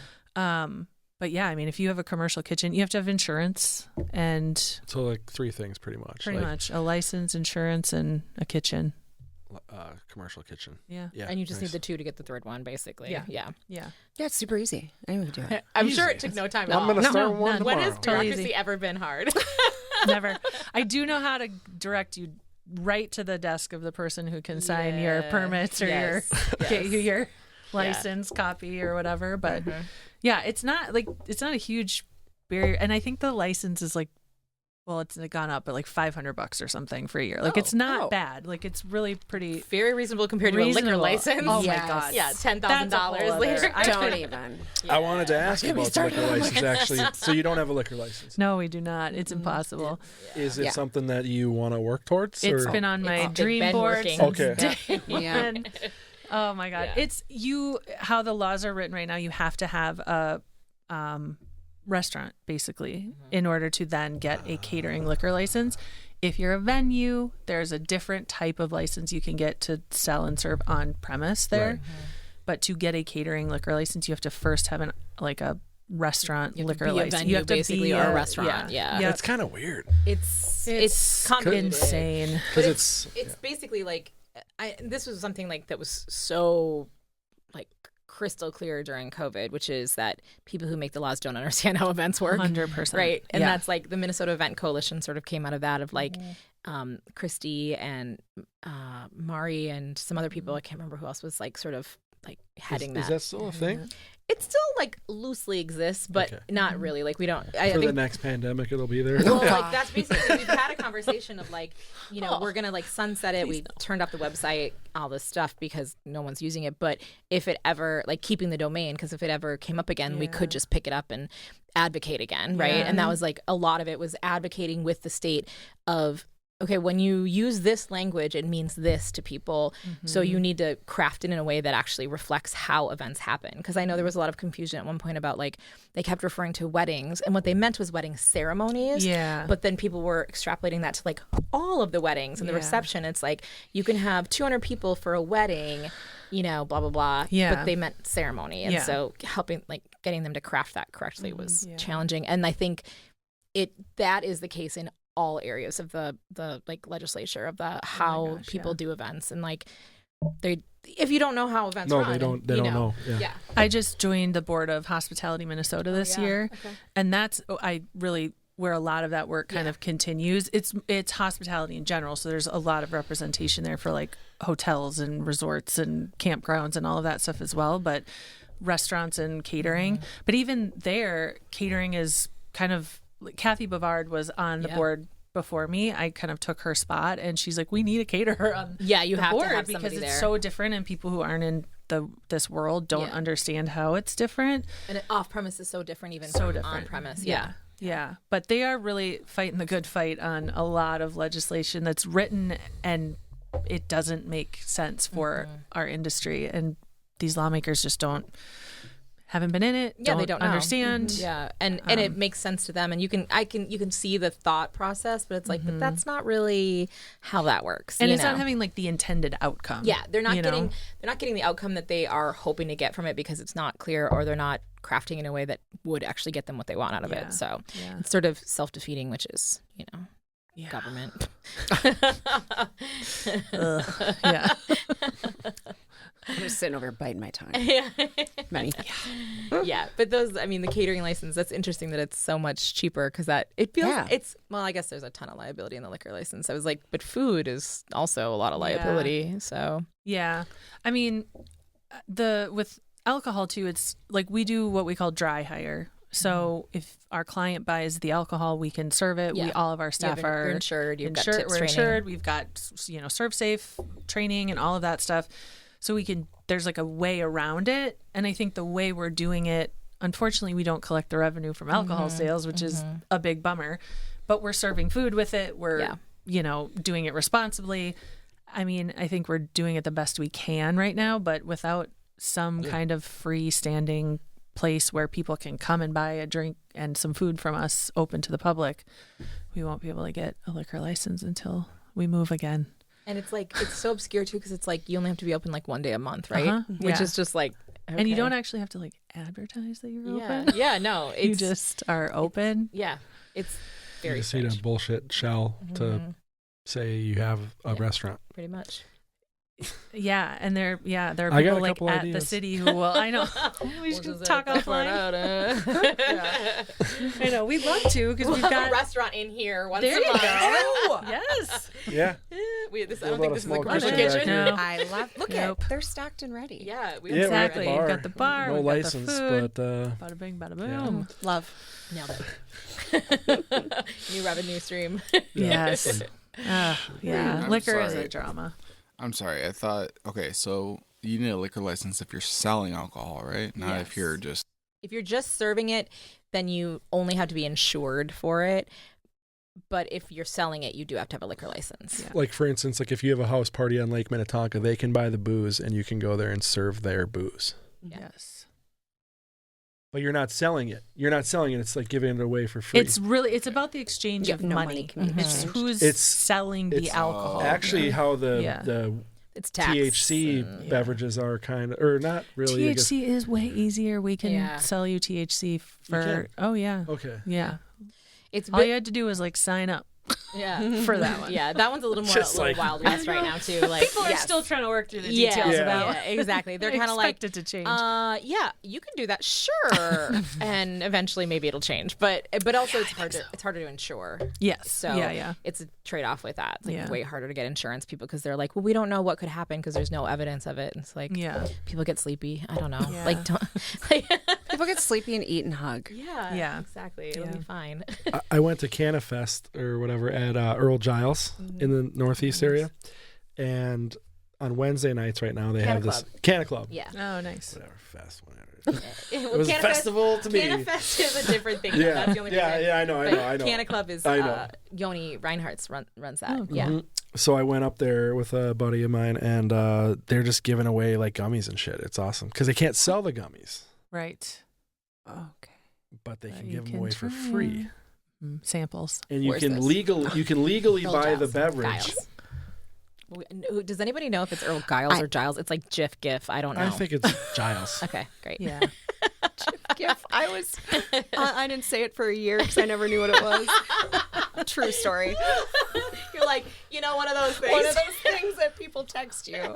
But yeah, I mean, if you have a commercial kitchen, you have to have insurance and So like 3 things pretty much. pretty like, much a license, insurance, and a kitchen. Commercial kitchen. Yeah. Yeah. And you just nice. need the 2 to get the third one, basically. Yeah. Yeah. Yeah. yeah, it's super easy. Anyone can do it. I'm Easy. sure it took no time at I'm all. gonna start one none. tomorrow. When has Totally bureaucracy easy. ever been hard? Never. I do know how to direct you right to the desk of the person who can sign your Yeah. permits or Yes. get you your license copy or whatever. But yeah, it's not a huge barrier. And I think the license is like well, it's gone up, but like $500 or something for a year. Like it's not bad. Like it's really pretty very reasonable compared to a liquor license. Oh my God. Yeah, $10,000 later. Don't even. I wanted to ask you about the liquor license actually. So you don't have a liquor license? No, we do not. It's impossible. Is it something that you want to work towards? It's been on my dream board since day one. Oh my God. It's how the laws are written right now, you have to have a restaurant basically in order to then get a catering liquor license. If you're a venue, there's a different type of license you can get to sell and serve on premise there. Right. But to get a catering liquor license, you have to first have a restaurant liquor license. You have to basically or a restaurant. Yeah. That's kind of weird. It's insane because it's basically like this was something like that was so like crystal clear during COVID, which is that people who make the laws don't understand how events work. 100%. Right. And that's like the Minnesota Event Coalition sort of came out of that of like Christy and Mari and some other people. I can't remember who else was like sort of like heading that. Is that still a thing? It still like loosely exists, but not really. Like we don't. I For think the next pandemic, it'll be there. Well, like that's basically we've had a conversation of like, we're gonna like sunset it. We turned off the website, all this stuff because no one's using it. But if it ever like keeping the domain, because if it ever came up again, we could just pick it up and advocate again, right? And that was like a lot of it was advocating with the state of. Okay, when you use this language, it means this to people. So you need to craft it in a way that actually reflects how events happen. Because I know there was a lot of confusion at one point about like they kept referring to weddings, and what they meant was wedding ceremonies. Yeah. But then people were extrapolating that to like all of the weddings and the reception. It's like you can have 200 people for a wedding, blah blah blah. Yeah. But they meant ceremony, and so helping like getting them to craft that correctly was challenging. And I think that is the case in all areas of the like legislature of the how people do events, and like if you don't know how events run, they don't know. Yeah. I just joined the board of Hospitality Minnesota this year, and that's where a lot of that work kind of continues. It's hospitality in general, so there's a lot of representation there for like hotels and resorts and campgrounds and all of that stuff as well, but restaurants and catering. But even there, catering is kind of Kathy Bavard was on the board before me. I kind of took her spot, and she's like, "We need a caterer on you the have board to have because it's there. so different, and people who aren't in this world don't understand how it's different. And off premise is so different, even on premise. Yeah. But they are really fighting the good fight on a lot of legislation that's written, and it doesn't make sense for our industry, and these lawmakers just haven't been in it. They don't understand. Yeah, and it makes sense to them, and you can see the thought process, but it's like, but that's not really how that works. And it's not having like the intended outcome. Yeah, they're not getting the outcome that they are hoping to get from it because it's not clear, or they're not crafting in a way that would actually get them what they want out of it. So it's sort of self-defeating, which is government. Yeah. I'm just sitting over biting my tongue. Money. But the catering license, that's interesting that it's so much cheaper because it feels I guess there's a ton of liability in the liquor license. I was like, but food is also a lot of liability. So I mean, with alcohol too, it's like we do what we call dry hire. So if our client buys the alcohol, we can serve it. We all of our staff are insured. We're insured. We've got serve safe training and all of that stuff. So there's like a way around it. And I think the way we're doing it, unfortunately, we don't collect the revenue from alcohol sales, which is a big bummer, but we're serving food with it. We're, doing it responsibly. I mean, I think we're doing it the best we can right now, but without some kind of freestanding place where people can come and buy a drink and some food from us open to the public, we won't be able to get a liquor license until we move again. And it's like, it's so obscure too, because it's like you only have to be open like one day a month, right? Which is just like, okay. And you don't actually have to like advertise that you're open. Yeah, no. You just are open. Yeah. It's very You just need a bullshit shell to say you have a restaurant. Pretty much. Yeah, and there are I got people a like couple at the ideas. city who will. I know. We should talk offline. I know we'd love to because we've got a restaurant in here once There a you month. go. Yes. Yeah. I don't about think a this is a small commercial kitchen back kitchen. here? No. I love. Look Nope. at they're stocked and ready. Yeah, we Yeah, Exactly. we're at You've got the bar. No we've got the license, food. but Bada bing, bada boom. Love. nailed it. New revenue stream. Yes. Yeah. I'm Liquor is sorry. a drama. I'm sorry. I thought, okay, so you need a liquor license if you're selling alcohol, right? Not if you're just. If you're just serving it, then you only have to be insured for it. But if you're selling it, you do have to have a liquor license. Yeah. like for instance, like if you have a house party on Lake Minnetonka, they can buy the booze and you can go there and serve their booze. Yeah. Yes. But you're not selling it. It's like giving it away for free. It's about the exchange Yeah, of no money. money can be It's exchanged. who's It's- selling the it's alcohol. actually how the Yeah. It's tax. THC and- beverages are kind of, or not really. I guess. THC is way easier. We can Yeah. sell you THC for. can? Oh yeah. Okay. Yeah. It's All you had to do was like sign up yeah. for that one. Yeah, that one's a little more Just a little like- Wild West right now too. Like People are yes. still trying to work through the Yeah, details Yeah. about. yeah, exactly. They're kind of like, it to change. yeah, you can do that, sure, and eventually maybe it'll change. But also it's harder to insure. Yes. So yeah. it's a trade off with that. It's like Yeah. way harder to get insurance people because they're like, well, we don't know what could happen because there's no evidence of it. And it's like, Yeah. people get sleepy. I don't know. Yeah. Like, don't. Like, People get sleepy and eat and hug. Yeah. exactly. It'll Yeah. be fine. I went to Canafest or whatever at Earl Giles in the Northeast area, and on Wednesday nights right now they have this Canna Club. Yeah. Oh, nice. Whatever fest, whatever. It It was a festival to me. Canafest is a different thing. Yeah. That's the only Yeah, thing. yeah, I know. Canna Club is I know. Yoni Reinhardt's runs that. Oh, cool. Yeah. Mhm. So I went up there with a buddy of mine, and they're just giving away like gummies and shit. It's awesome because they can't sell the gummies, Right. Okay. but they can You give them can away for try. free, Samples. and you Where's can this? legally Earl buy the Giles. beverage. Giles. Does anybody know if it's Earl Giles or Giles? It's like Jif GIF. I don't know. I think it's Giles. Okay, great. Yeah. I was. I didn't say it for a year because I never knew what it was. True story. You're like, one of those things. One of those things that people text you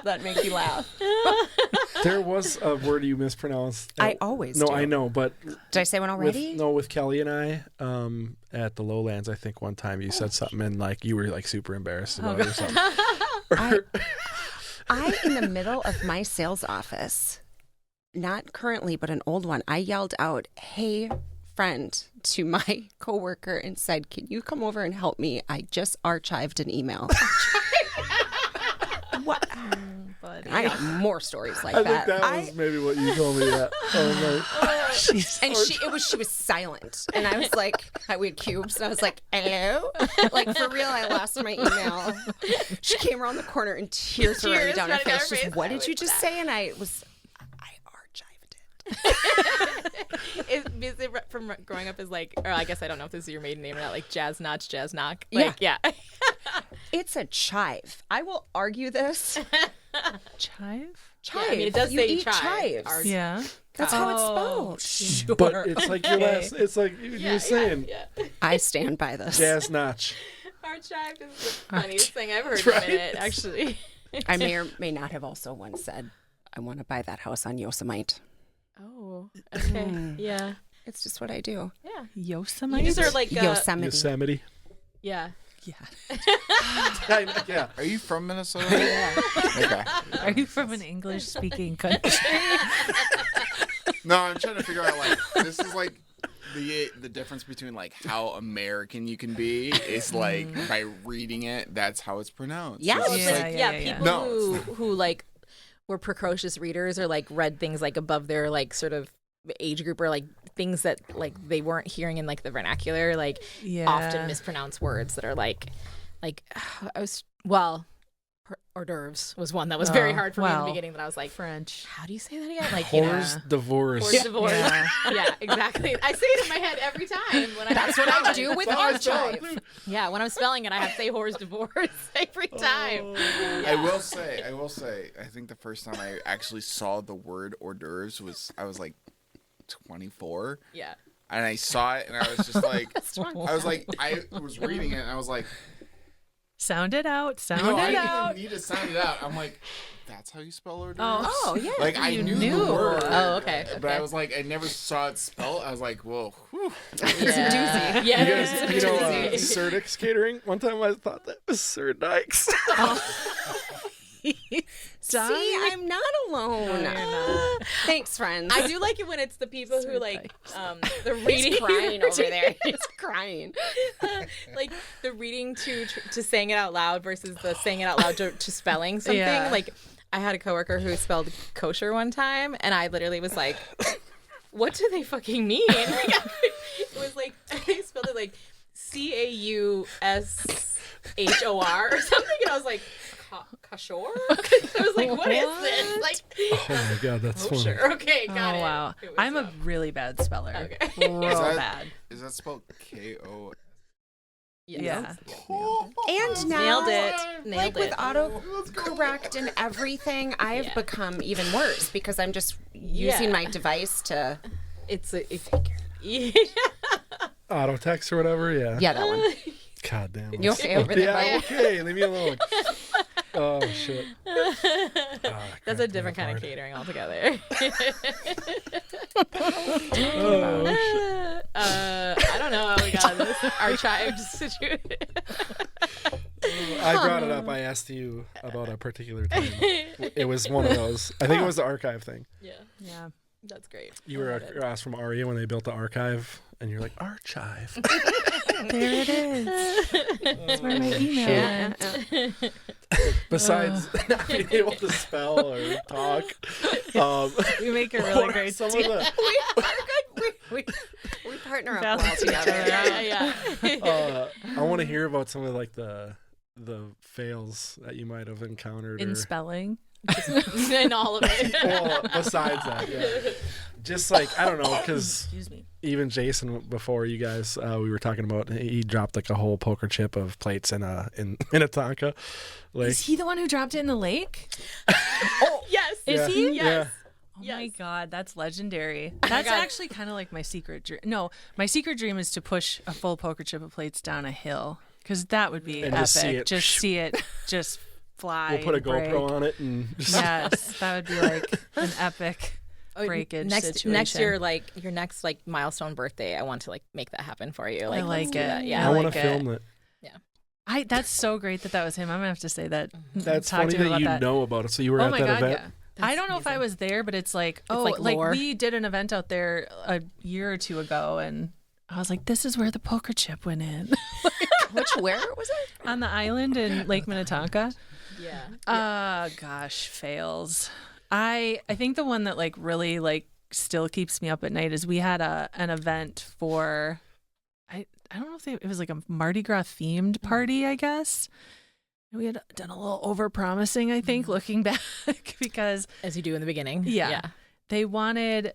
that make you laugh. There was a word you mispronounced. I always No, do. I know, but Did I say one already? with Kelly and I at the Lowlands, I think one time you said something and like you were like super embarrassed about it or something. I, in the middle of my sales office, not currently, but an old one, I yelled out, "Hey, friend," to my coworker and said, "Can you come over and help me? I just archived an email." What? I have more stories like I that. think that was maybe what you told me that. And she was silent, and I was like, we had cubes, and I was like, "Hello," like for real. I lost my email. She came around the corner, and tears were running down her face. Just, what did you just say? And I archived it. Is it from growing up as like, or I guess I don't know if this is your maiden name or not, like Jasnoch? Yeah. Like, yeah. It's a chive. I will argue this. Chive? Chive. I mean, it does you say eat chives. chives. Yeah. That's how it's spelled. But it's like your last. It's like you were saying, Yeah. I stand by this. Jazz Notch. Archive is the funniest thing I've heard in right. a minute, actually. I may or may not have also once said, "I want to buy that house on Yosemite." Oh, okay. Yeah. It's just what I do. Yeah. Yosemite? These are like, Yosemite. Yosemite. yeah. Yeah. Yeah. Are you from Minnesota? Yeah. Okay. Are you from an English-speaking country? No, I'm trying to figure out like this is like the difference between like how American you can be is like by reading it. That's how it's pronounced. Yeah. So it's Yeah, like, yeah. People No. who like were precocious readers or like read things like above their like sort of age group or like things that like they weren't hearing in like the vernacular, like Yeah. often mispronounce words that are like hors d'oeuvres was one that was very hard for me in the beginning that I was like, French. how do you say that again? Like, Hors divorce. hors d'oeuvres. Yeah. Yeah, exactly. I say it in my head every time when That's what I do with archive. Yeah, when I'm spelling it, I have to say hors d'oeuvres every time. I will say, I think the first time I actually saw the word hors d'oeuvres was I was like 24. Yeah. And I saw it and I was just like, I was reading it and I was like, Sound it out. Sound No, I it didn't out. even need to sound it out. I'm like, that's how you spell hors d'oeuvres? Oh, yeah. Like, I You knew knew. the word. Oh, okay. But I was like, I never saw it spelled. I was like, whoa. Whew. Yeah. You Yeah. guys, Serdix Catering? One time I thought that was Sir Dykes. See, I'm not alone. No, you're not. Thanks, friends. I do like it when it's the people who like the He's reading crying over there. He's crying. like the reading to saying it out loud versus the saying it out loud to spelling something. Yeah. Like I had a coworker who spelled kosher one time, and I literally was like, "What do they fucking mean?" It was like they spelled it like CAUSHOR or something, and I was like, "Kosher?" I was like, "What is this?" Like, Oh my god, that's funny. kosher. Okay, got Oh, it. wow. It was, I'm a really bad speller. Okay. Real that- bad. Is that spelled K-O? Yeah. And now, Nailed it. Nailed like with it. autocorrect and everything, I've become even worse because I'm just using my device to. It's yeah. Auto text or whatever, yeah. Yeah, that one. God damn. You okay over there? Yeah, buddy? I'm okay. Leave me alone. Oh, shit. That's a different kind of catering altogether. Oh, I don't know how we got this archived situation. I brought it up. I asked you about a particular time. It was one of those. I think it was the archive thing. Yeah. That's great. You were asked from Aria when they built the archive, and you're like, archive. There it is. That's where my email went. Besides not being able to spell or talk, We make a really great some of team. the We partner up Balance well each together. other out. Yeah. I want to hear about some of like the fails that you might have encountered In or spelling. And all of it. well, besides that, yeah. Just like I don't know, because Excuse me. even Jason before you guys, we were talking about he dropped like a whole poker chip of plates in Minnetonka Lake. Is he the one who dropped it in the lake? Yes. Is he? Yeah. Yes. Oh Yes. my God, that's legendary. That's God. actually kind of like my secret dream. No, my secret dream is to push a full poker chip of plates down a hill because that would be And epic. just see it. Just fly. We'll put a and break. GoPro on it and just Yes, that would be like an epic breakage situation. Next year, like your next like milestone birthday, I want to like make that happen for you. Like, I like let's do it. that. I Yeah. I want like to it. film it. That's so great that was him. I'm gonna have to say that. That's talk funny to him that about you that. know about it. So you were Oh at my that God, event. yeah. I don't know if I was there, but it's like like lore. we did an event out there a year or two ago, and I was like, this is where the poker chip went in Where was it? on the island in Lake Minnetonka. Yeah. Gosh, fails. I think the one that like really like still keeps me up at night is we had an event for I don't know if it was like a Mardi Gras themed party, I guess. We had done a little over promising, I think, looking back, because As you do in the beginning. yeah, they wanted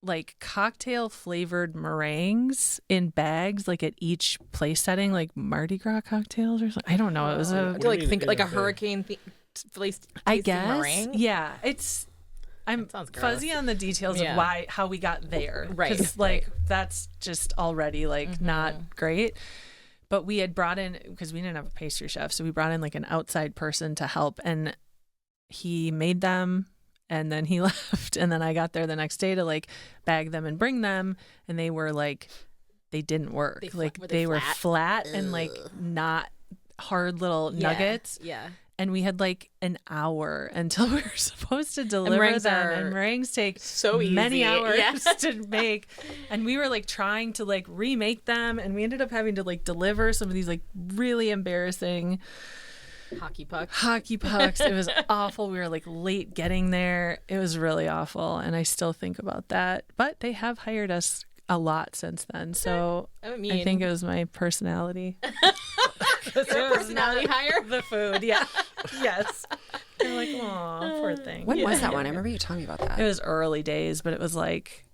like cocktail flavored meringues in bags, like at each place setting, like Mardi Gras cocktails or something. I don't know. It was I a What do feel you like think mean? like a Yeah. hurricane I guess. meringue. Yeah, I'm That sounds gross. fuzzy on the details Yeah. of how we got there. Right, 'Cause, like that's just already like not great. But we had brought in, because we didn't have a pastry chef, so we brought in like an outside person to help, and he made them, and then he left, and then I got there the next day to like bag them and bring them, and they were like, they didn't work. Were They were flat? flat and like not hard little nuggets. Yeah. And we had like an hour until we were supposed to deliver meringues them. are And meringues take so many easy. hours Yeah. to make. And we were like trying to like remake them. And we ended up having to like deliver some of these like really embarrassing Hockey puck. hockey pucks. It was awful. We were like late getting there. It was really awful. And I still think about that. But they have hired us a lot since then. So I mean, I think it was my personality. personality higher. The food, yeah. Yes. They're like, aw, poor thing. When was that one? I remember you telling me about that. It was early days, but it was like,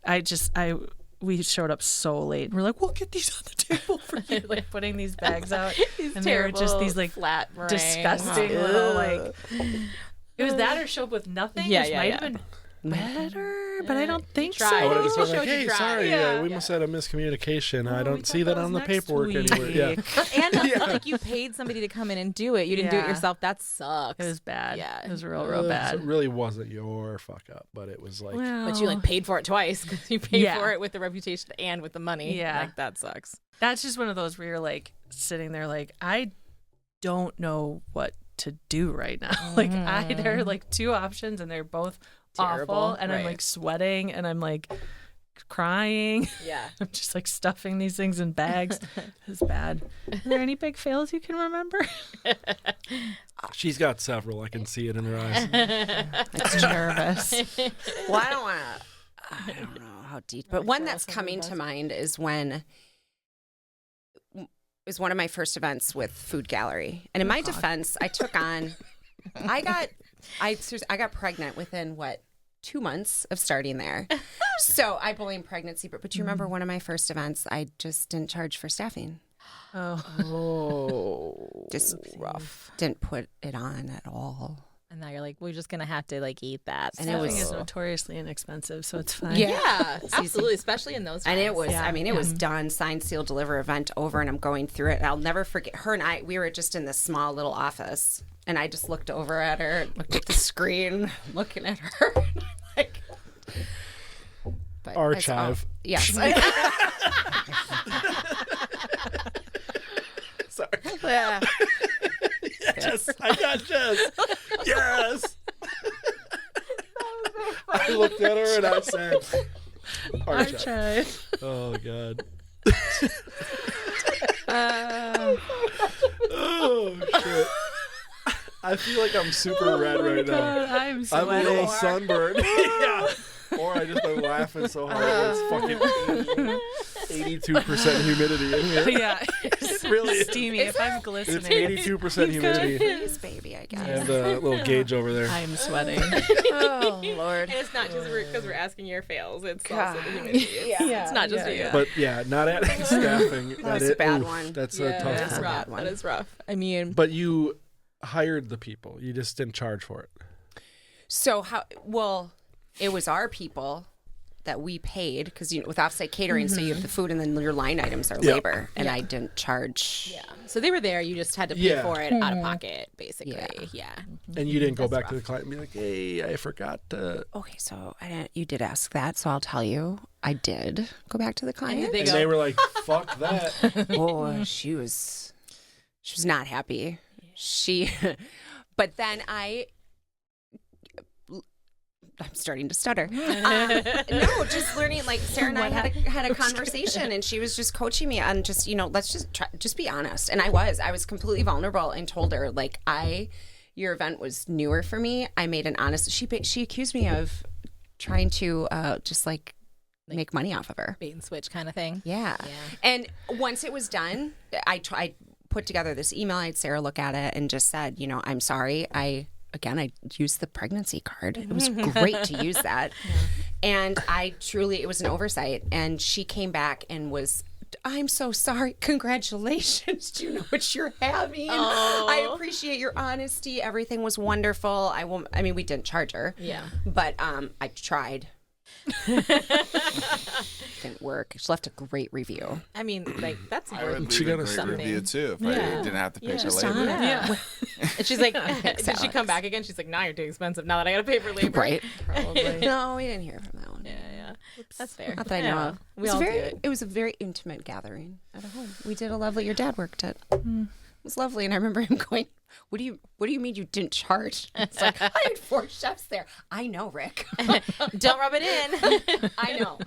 we showed up so late. We're like, we'll get these on the table for you. Like putting these bags out. These And they were just these like flat disgusting little like, it was that or show up with nothing, Yeah, which yeah, might yeah. have been better, but I don't think so. tried. I would have just been Showed like, you hey, tried. sorry, Yeah. we must have had a miscommunication. I we don't thought see that that on was the next paperwork anywhere. Yeah. And it's not like you paid somebody to come in and do it. You didn't do it Yeah. yourself. That sucks. It was bad. Yeah. It was real So bad. it really wasn't your fuck up, but it was like, But you like paid for it twice because you paid Yeah. for it with the reputation and with the money. Yeah. Like that sucks. That's just one of those where you're like sitting there like, I don't know what to do right now. Like there are like two options and they're both Terrible, awful, and I'm right. like sweating and I'm like crying. Yeah. I'm just like stuffing these things in bags. It's bad. Are there any big fails you can remember? she's got several. I can see it in her eyes. It's nervous. Well, I don't know how deep, but one that's coming to mind is when is one of my first events with Food Gallery, and in my defense, I took on, I got pregnant within 2 months of starting there, so I blame pregnancy. But you remember one of my first events, I just didn't charge for staffing. Oh. Just rough. Didn't put it on at all. And now you're like, we're just going to have to like eat that. And it Stuffing was is notoriously inexpensive, so it's fine. Yeah, absolutely. Especially in those times. And it was, Yeah. I mean, it was done, sign, seal, deliver event over, and I'm going through it. And I'll never forget her and I, we were just in this small little office, and I just looked over at her, looked at the screen, looking at her. Like, but Archive. yes. Sorry. Yeah. Yes, I got Jess. Yes. I looked at her and I said, Archive. Oh, God. Oh, shit. I feel like I'm super red right now. I'm I'm a sweating. little sunburned. Yeah. Or I just been laughing so hard. It's fucking 82% humidity in here. Yeah, It really is. steamy. If I'm It's glistening, 82% humidity. Please, baby, I guess. And a little gauge over there. I'm sweating. Oh, Lord. And it's not just because we're asking your fails. It's also the humidity. It's not just you. But yeah, not adding staffing. That's a bad one. That's Yeah, a tough that's one. rough. one. That is rough. I mean, But you hired the people. You just didn't charge for it. So it was our people that we paid because with offsite catering, so you have the food and then your line items are labor, and I didn't charge. yeah. So they were there. You just had to pay for it out of pocket, basically. Yeah. And you didn't go back to the client and be like, hey, I forgot to. Okay, so you did ask that, so I'll tell you, I did go back to the client. They And go, they were like, fuck that. Oh, she was not happy. But then I'm starting to stutter. No, just learning. Like Sarah and I had a conversation, and she was just coaching me on just let's just be honest. And I was completely vulnerable and told her like your event was newer for me. I made an honest. She accused me of trying to just like make money off of her. bait and switch kind of thing. Yeah. And once it was done, I put together this email. I had Sarah look at it and just said, I'm sorry. I used the pregnancy card. It was great to use that. And it was an oversight. And she came back and I'm so sorry. Congratulations. Do you know what you're having? I appreciate your honesty. Everything was wonderful. We didn't charge her. Yeah. But I tried. Didn't work. She left a great review. I mean, like that's I would She leave a got a great something. review too if I didn't have to pay for labor. Yeah. And she's like, did she Alex. come back again? She's like, now you're too expensive. Now that I got to pay for labor. Right. Probably. No, we didn't hear from that one. Yeah. That's fair. Not that I know of. We all do it. It was a very intimate gathering at a home. We did a lovely. Your dad worked it. It was lovely, and I remember him going, "What do you mean you didn't charge?" It's like I had 4 chefs there. I know, Rick. Don't rub it in. I know.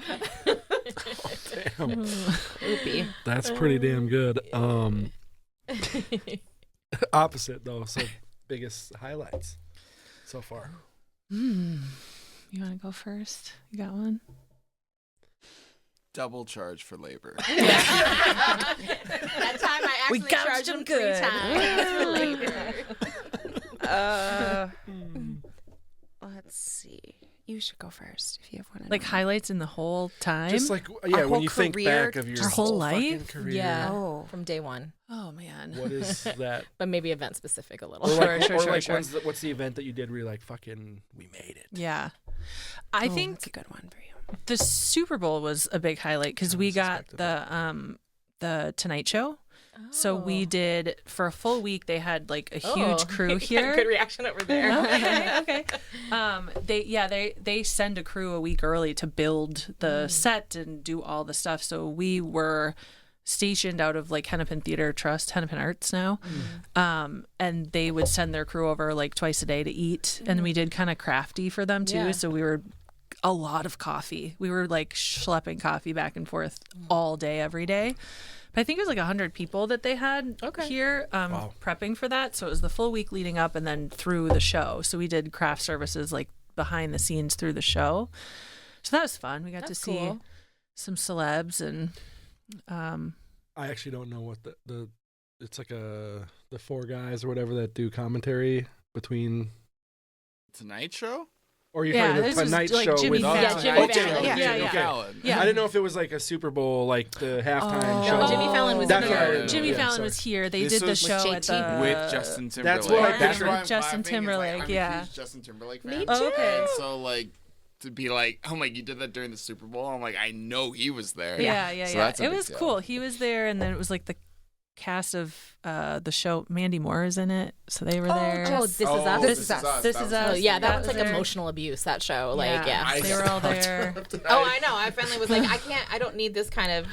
Damn. Oopie. That's pretty damn good. Opposite, though. So, biggest highlights so far. You want to go first? You got one? Double charge for labor. That time I actually gouged charged him him good. 3 times for labor. Let's see. You should go first if you have one. Like highlights in the whole time? Just like, Our when whole you think career, back of your our whole fucking life? career. Yeah. Oh. From day one. Oh, man. What is that? But maybe event specific a little. Or like, Sure. what's the event that you did where you're like, fucking, we made it? Yeah. I think that's a good one for you. the Super Bowl was a big highlight because we got the Tonight Show. So we did for a full week. They had like a huge crew here. Good reaction over there. Okay. They send a crew a week early to build the set and do all the stuff. So we were stationed out of like Hennepin Theater Trust, Hennepin Arts now, and they would send their crew over like twice a day to eat. And we did kind of crafty for them too. Yeah. So we were a lot of coffee. We were like schlepping coffee back and forth all day, every day. But I think it was like 100 people that they had here prepping for that. So it was the full week leading up and then through the show. So we did craft services like behind the scenes through the show. So that was fun. We got to see some celebs and I actually don't know what the it's like the four guys or whatever that do commentary between Tonight Show? Or you're talking about the Tonight Show Jimmy with Fallon. Jimmy Fallon. I didn't know if it was like a Super Bowl, like the halftime show. No, Jimmy Fallon was here. Jimmy Fallon was here. They did the show at the with Justin Timberlake. That's what I pictured. With Justin Timberlake, I'm a huge Justin Timberlake fan. Me too. Okay. And so like to be like, oh my, you did that during the Super Bowl. I'm like, I know he was there. Yeah. So that's a it big was deal. cool. He was there, and then it was like the cast of the show. Mandy Moore is in it, so they were there. This Is Us. This Is Us. This Is Us. Yeah, that was like there. emotional abuse. That show, like, they were all there. I know. I finally was like, I don't need this kind of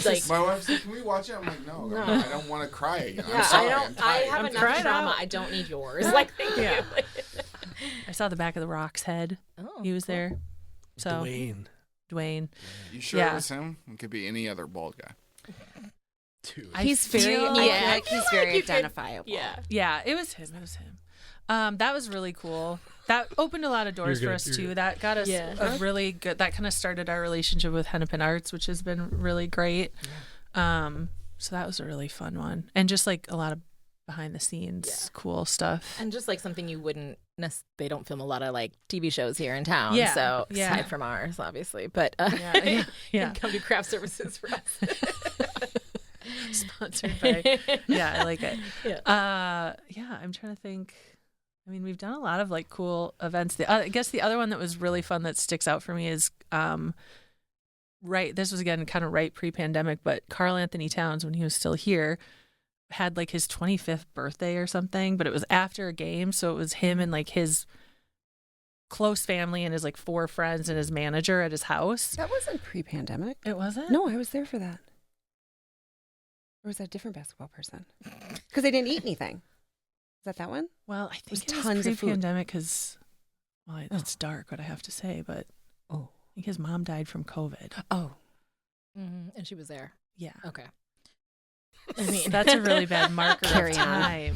like. My wife's like, can we watch it? I'm like, no. I don't want to cry again. Yeah, I'm sorry. I have I'm enough crying drama. out. I don't need yours. Like, thank you. I saw the back of the Rock's head. He was there. So Dwayne. You sure it was him? It could be any other bald guy. Dude. He's very, I feel like he's very identifiable. Yeah, it was him. That was really cool. That opened a lot of doors for us too. That got us a really good. That kind of started our relationship with Hennepin Arts, which has been really great. So that was a really fun one, and just like a lot of behind the scenes cool stuff, and just like something you wouldn't. They don't film a lot of like TV shows here in town. So aside from ours, obviously, but can come do craft services for us. Sponsored by I like it. I'm trying to think. I mean, we've done a lot of like cool events. I guess the other one that was really fun that sticks out for me is this was again kind of right pre-pandemic, but Carl Anthony Towns, when he was still here, had like his 25th birthday or something, but it was after a game, so it was him and like his close family and his like 4 friends and his manager at his house. That wasn't pre-pandemic. It wasn't? No, I was there for that. Or was that a different basketball person? Because they didn't eat anything. Is that one? Well, I think it was tons of food. pre-pandemic because, it's dark, what I have to say, but I think his mom died from COVID. And she was there. Yeah. Okay. I mean, that's a really bad marker Carry of on. time.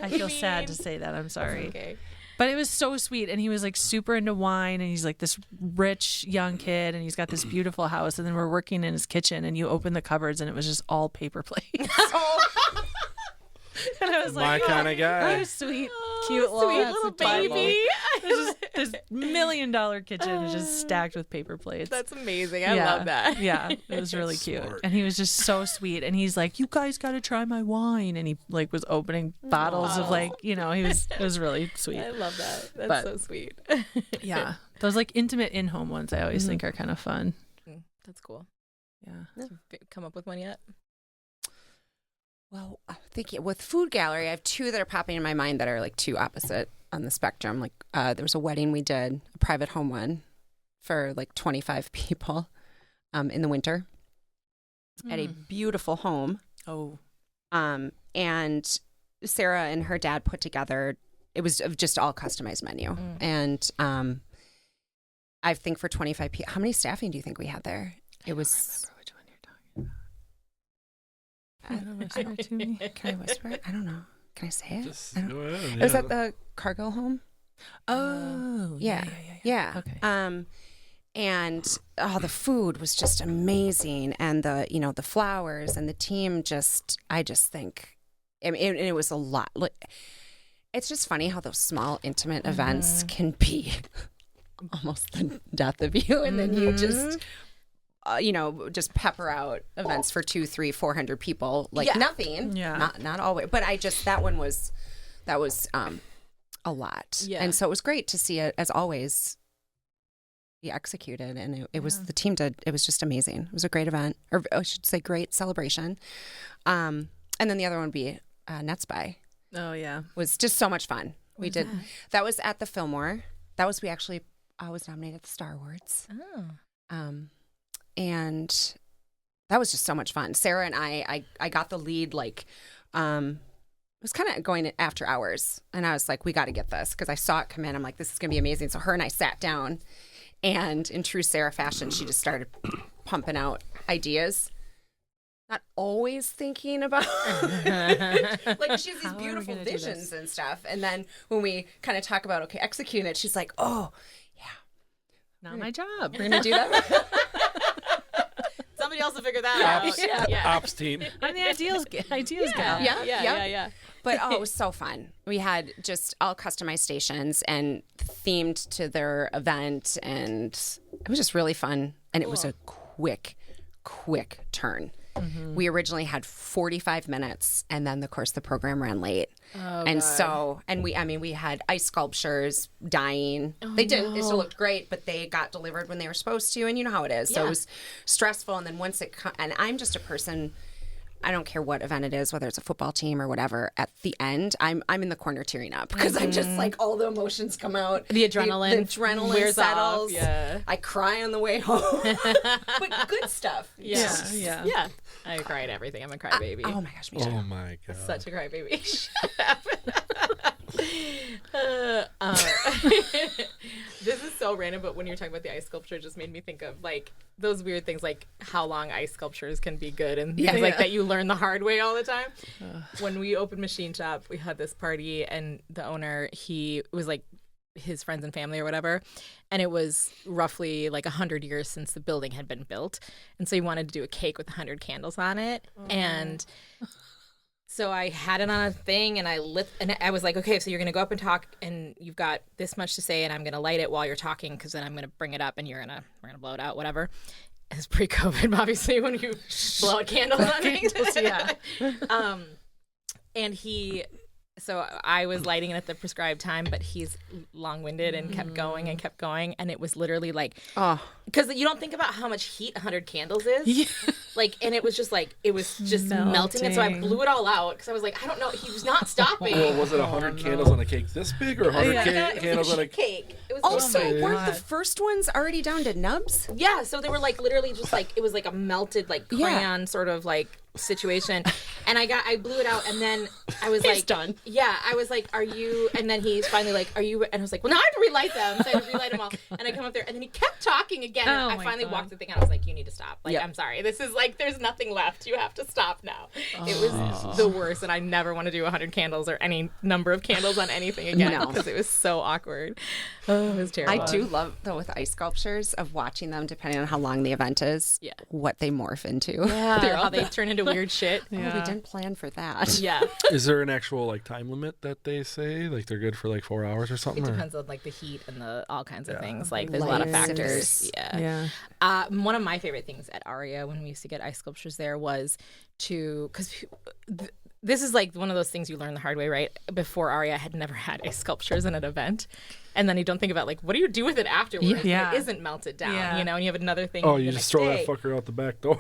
I feel sad to say that. I'm sorry. Okay. But it was so sweet, and he was like super into wine, and he's like this rich young kid, and he's got this beautiful house, and then we're working in his kitchen, and you open the cupboards, and it was just all paper plates. And I was my kind of guy. Oh, sweet, cute little baby. This $1 million kitchen is just stacked with paper plates. That's amazing. I love that. Yeah, it was really cute. And he was just so sweet. And he's like, "You guys got to try my wine." And he like was opening bottles of like, it was really sweet. I love that. That's so sweet. Yeah, those like intimate in-home ones I always think are kind of fun. That's cool. Yeah. Come up with one yet? Well, I think with Food Gallery, I have 2 that are popping in my mind that are like 2 opposite on the spectrum. Like there was a wedding we did, a private home one for like 25 people in the winter at a beautiful home. And Sarah and her dad put together, it was just all customized menu. And I think for 25 people, how many staffing do you think we had there? It was... I don't know. Can I whisper it? I don't know. Can I say it? Just go ahead. It was at the cargo home. Yeah. Okay. And the food was just amazing, and the flowers and the team I just think, it was a lot. It's just funny how those small intimate events can be almost the death of you, and then you just. Just pepper out events for 200, 300, 400 people, like nothing. Yeah. Not always. But that was a lot. Yeah. And so it was great to see it, as always, we executed, and it was the team did. It was just amazing. It was a great event, or I should say, great celebration. And then the other one would be Nets By. Oh yeah, was just so much fun. We did that was at the Fillmore. That was I was nominated at the Star Awards. And that was just so much fun. Sarah and I got the lead like. It was kind of going after hours, and I was like, we got to get this, because I saw it come in. I'm like, this is going to be amazing. So her and I sat down, and in true Sarah fashion, she just started pumping out ideas. Not always thinking about, like, she has these beautiful visions and stuff. And then when we kind of talk about, okay, executing it, she's like, oh, yeah. Not my job. We're going to do that. Somebody else will figure that out. Ops team. I'm the ideas gal. Yeah. But it was so fun. We had just all customized stations and themed to their event, and it was just really fun. And it was a quick turn. Mm-hmm. We originally had 45 minutes, and then of course the program ran late. We had ice sculptures dying. They still looked great, but they got delivered when they were supposed to, and you know how it is. So it was stressful. And then once and I'm just a person, I don't care what event it is, whether it's a football team or whatever. At the end, I'm in the corner tearing up, because I'm just like, all the emotions come out. The adrenaline wears off. settles. Yeah. I cry on the way home. But good stuff. Yeah. I cry at everything. I'm a crybaby. Oh my gosh, me too. Oh my god. Such a crybaby. This is so random, but when you're talking about the ice sculpture, it just made me think of like those weird things, like how long ice sculptures can be good, and things like that you learn the hard way all the time. When we opened Machine Shop, we had this party, and the owner, he was like his friends and family or whatever, and it was roughly like 100 years since the building had been built, and so he wanted to do a cake with 100 candles on it. And so I had it on a thing, and I was like, okay, so you're gonna go up and talk, and you've got this much to say, and I'm gonna light it while you're talking, because then I'm gonna bring it up, and we're gonna blow it out, whatever. It's pre-COVID, obviously, when you blow out candles on things. And so I was lighting it at the prescribed time, but he's long-winded and kept going, and it was literally like, because you don't think about how much heat 100 candles is, like, and it was just melting, and so I blew it all out, because I was like, I don't know, he was not stopping. Well, was it 100 candles on a cake this big, or 100 candles on a cake? It was also, weren't the first ones already down to nubs? Yeah, so they were like literally just like, it was like a melted like crayon sort of like situation, and I blew it out, and then I was like, done. Yeah, I was like, are you? And then he's finally like, are you? And I was like, well, now I have to relight them. So I had to relight them all, and I come up there, and then he kept talking again. And I finally walked the thing out. I was like, you need to stop. Like, I'm sorry, this is like, there's nothing left. You have to stop now. It was the worst, and I never want to do 100 candles or any number of candles on anything again, because it was so awkward. Oh, it was terrible. I do love, though, with ice sculptures, of watching them, depending on how long the event is, what they morph into. Yeah, how they turn into weird shit. Oh, we didn't plan for that. Yeah. Is there an actual like time limit that they say, like they're good for like 4 hours or something? It depends on like the heat and the all kinds of things. Like there's a lot of factors. Yeah. One of my favorite things at Aria when we used to get ice sculptures there was because this is like one of those things you learn the hard way, right? Before Aria, I had never had ice sculptures in an event. And then you don't think about, like, what do you do with it afterwards? Yeah. It isn't melted down, you know, and you have another thing. Oh, you just throw that fucker out the back door.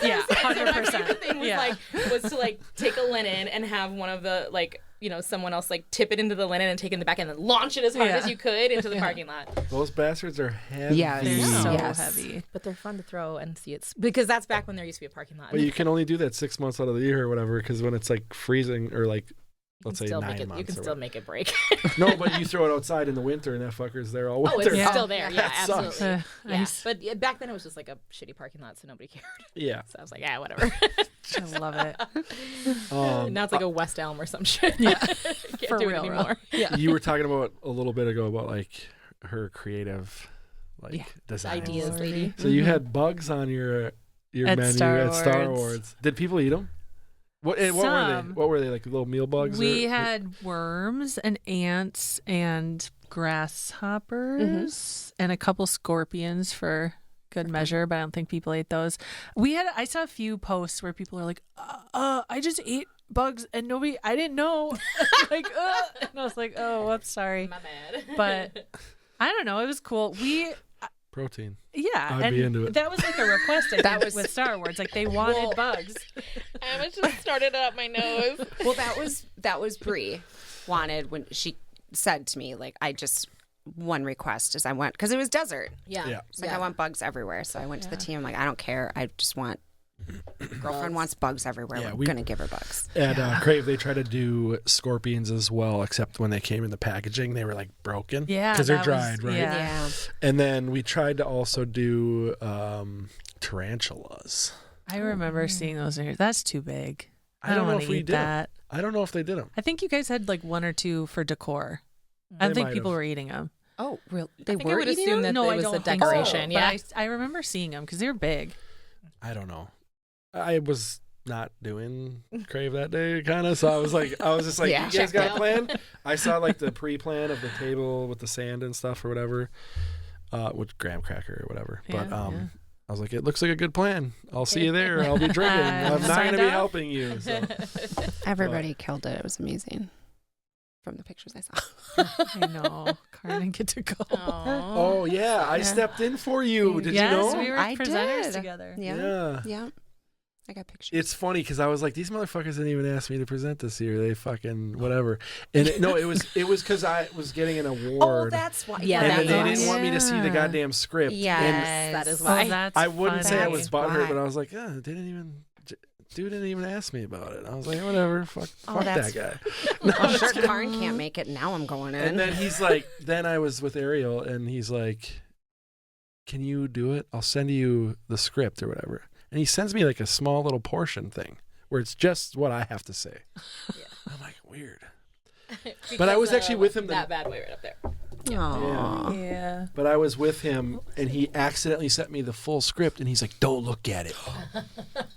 Yeah, 100%. My favorite thing was to like take a linen and have one of the, like, you know, someone else like tip it into the linen and take it in the back and then launch it as hard as you could into the parking lot. Those bastards are heavy. Yeah, they're so heavy. But they're fun to throw and see it, because that's back when there used to be a parking lot. But you can only do that 6 months out of the year or whatever, because when it's like freezing or like, let's say 9 months. You can still make it break. No, but you throw it outside in the winter and that fucker's there all winter. Oh, it's still there. Yeah, absolutely. But back then it was just like a shitty parking lot, so nobody cared. Yeah. So I was like, yeah, whatever. I love it. Now it's like a West Elm or some shit. Yeah. Can't For do real, it anymore. Yeah. You were talking about a little bit ago about like her creative design ideas, lady. So you had bugs on your menu at Star Awards. Did people eat them? What were they? What were they, like little meal bugs? We had worms and ants and grasshoppers and a couple scorpions for good measure, but I don't think people ate those. I saw a few posts where people are like, I just ate bugs and I didn't know. Like, and I was like, oh, whoops, sorry. My bad. But I don't know. It was cool. protein. Yeah, I'd be into it. That was like a request I think, with Star Wars. Like they wanted bugs. I almost just started it up my nose. Well, that was Brie wanted when she said to me, like, I just one request is I want, because it was desert. Yeah. It's like I want bugs everywhere. So I went to the team. I'm like, I don't care. I just want. Girlfriend wants bugs everywhere. Yeah, we're gonna give her bugs. At Crave, they try to do scorpions as well, except when they came in the packaging, they were like broken. Yeah, because they're dried, right? Yeah. And then we tried to also do tarantulas. I remember seeing those in here. That's too big. I don't know wanna if we eat did that. I don't know if they did them. I think you guys had like one or two for decor. I don't They think might people have. were eating them. Oh, really? I They think I were would eating assume them? that No, it I was don't the think so, decoration. but I remember seeing them because they're big. I don't know. I was not doing Crave that day, kind of. So I was just like, Yeah. you guys got a plan? I saw like the pre-plan of the table with the sand and stuff or whatever, with graham cracker or whatever. But I was like, it looks like a good plan. I'll see you there. I'll be drinking. I'm not going to be helping you. So. Everybody killed it. It was amazing. From the pictures I saw. I know. Karin didn't get to go. Oh yeah, I stepped in for you. Did yes, you know? we were I presenters did. together. Yeah. I got pictures. It's funny because I was like, these motherfuckers didn't even ask me to present this year. They fucking whatever. And it was because I was getting an award. Oh, that's why. Yeah, and that's then they why. didn't want me to see the goddamn script. Yes, And that is Oh, why. that's I wouldn't say I was funny. butthurt, but I was like, yeah, dude didn't even ask me about it. I was like, whatever, fuck that guy. I'm sure Karin can't make it. Now I'm going in. And then he's like, then I was with Ariel, and he's like, can you do it? I'll send you the script or whatever. And he sends me like a small little portion thing where it's just what I have to say. Yeah. I'm like, weird. But I was actually with him that bad way right up there. Aww. Yeah. But I was with him, and he accidentally sent me the full script, and he's like, don't look at it.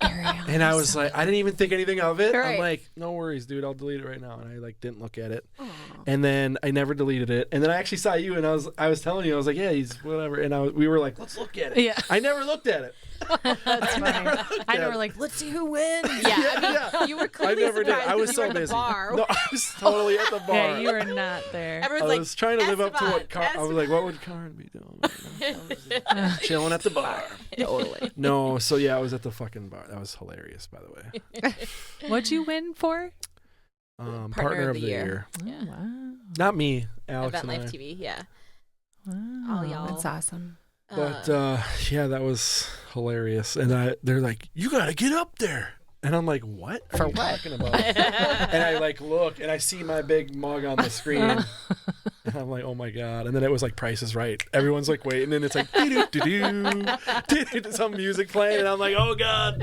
And I was like, I didn't even think anything of it. Right. I'm like, no worries, dude, I'll delete it right now. And I like didn't look at it. And then I never deleted it. And then I actually saw you, and I was telling you, I was like, yeah, he's whatever. And we were like, let's look at it. Yeah. I never looked at it. That's funny. I know we're like, let's see who wins. Yeah. You were I clearly never did. surprised I was because you so were at the busy. bar. No, I was totally at the bar. Yeah, you were not there. I Everyone's was trying to live up to what Esteban, I was like, what would Karin be doing? I was chilling at the bar. Totally. No, so yeah, I was at the fucking bar. That was hilarious, by the way. What'd you win for? Partner of the year. Yeah. Oh, wow. Not me, Alex Event and Life I. TV, yeah. Wow. All y'all. That's awesome. But yeah, that was hilarious. And they're like, you gotta get up there. And I'm like, what? For are you what? talking about? And I like look, and I see my big mug on the screen. And I'm like, oh my God. And then it was like Price is Right. Everyone's like waiting, and it's like, doo-doo-doo-doo, some music playing, and I'm like, oh God.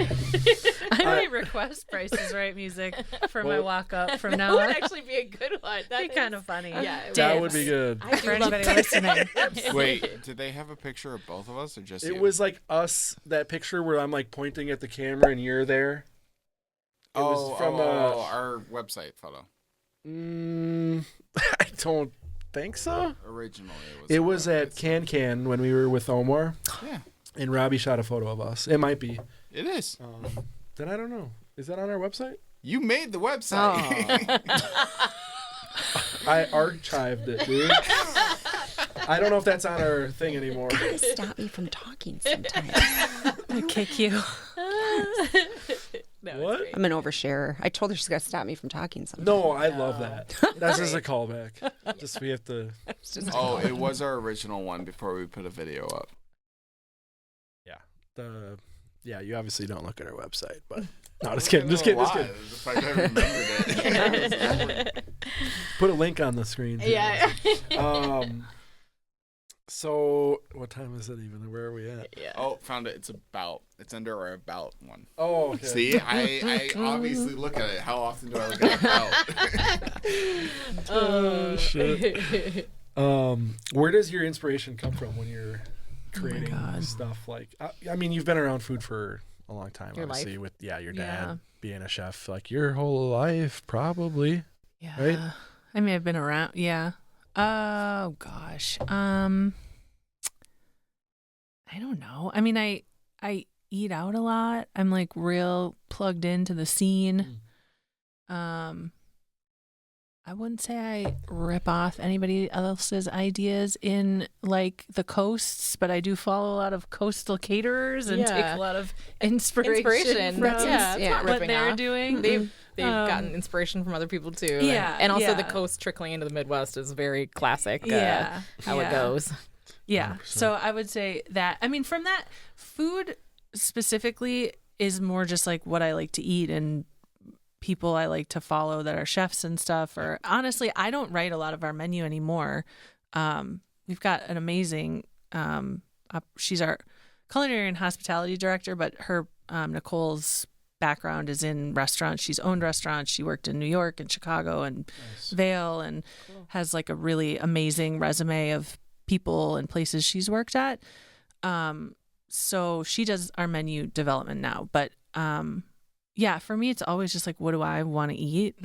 I might request Price is Right music for my walk up from now That on. would actually be a good one. That'd be kind of funny. Yeah, That would be good. I For do love anybody listening. Wait, did they have a picture of both of us or just It you? was like us, that picture where I'm like pointing at the camera and you're there. It was from our website photo. I don't think so. Originally, It was at Can when we were with Omar, Yeah, and Robbie shot a photo of us. It might be. it is. Then I don't know. Is that on our website? You made the website. I archived it, dude. I don't know if that's on our thing anymore. Stop me from talking sometimes. I kick you. No, What? it's I'm an oversharer. I told her she's got to stop me from talking sometimes. No, I love that. That's just a callback. Just we have to. It's just Oh, it was our original one before we put a video up. Yeah, you obviously don't look at our website, but no, just kidding. Just kidding. The fact I remembered it. Put a link on the screen. too. Yeah. So what time is it even? Where are we at? Yeah. Oh, found it. It's under our about one. Oh, okay. See, I obviously look at it. How often do I look at about? Oh shit. Where does your inspiration come from when you're creating God. stuff like? I mean, you've been around food for a long time, Your obviously. With your dad Yeah. being a chef, like your whole life, probably. Yeah. Right? I mean, I've been around. Yeah. Oh gosh. I don't know. I mean, I eat out a lot. I'm like real plugged into the scene. I wouldn't say I rip off anybody else's ideas in like the coasts, but I do follow a lot of coastal caterers and take a lot of inspiration from what they're doing. They've gotten inspiration from other people too. Yeah. And also the coast trickling into the Midwest is very classic. How it goes. Yeah. 100%. So I would say that, I mean, from that, food specifically is more just like what I like to eat and people I like to follow that are chefs and stuff. Or honestly, I don't write a lot of our menu anymore. We've got an amazing, she's our culinary and hospitality director, but her, Nicole's background is in restaurants. She's owned restaurants. She worked in New York and Chicago and Vail and has like a really amazing resume of people and places she's worked at. So she does our menu development now, but for me, it's always just like, what do I want to eat?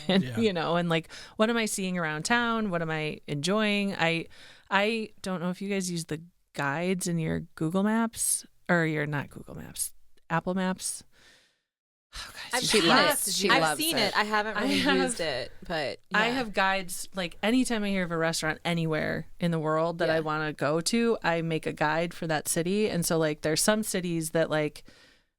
And, and like, what am I seeing around town? What am I enjoying? I don't know if you guys use the guides in your Google Maps or your not Google Maps, Apple Maps. Oh, guys, I've seen it. I haven't really used it, but I have guides. Like anytime I hear of a restaurant anywhere in the world that I want to go to, I make a guide for that city. And so like there's some cities that like,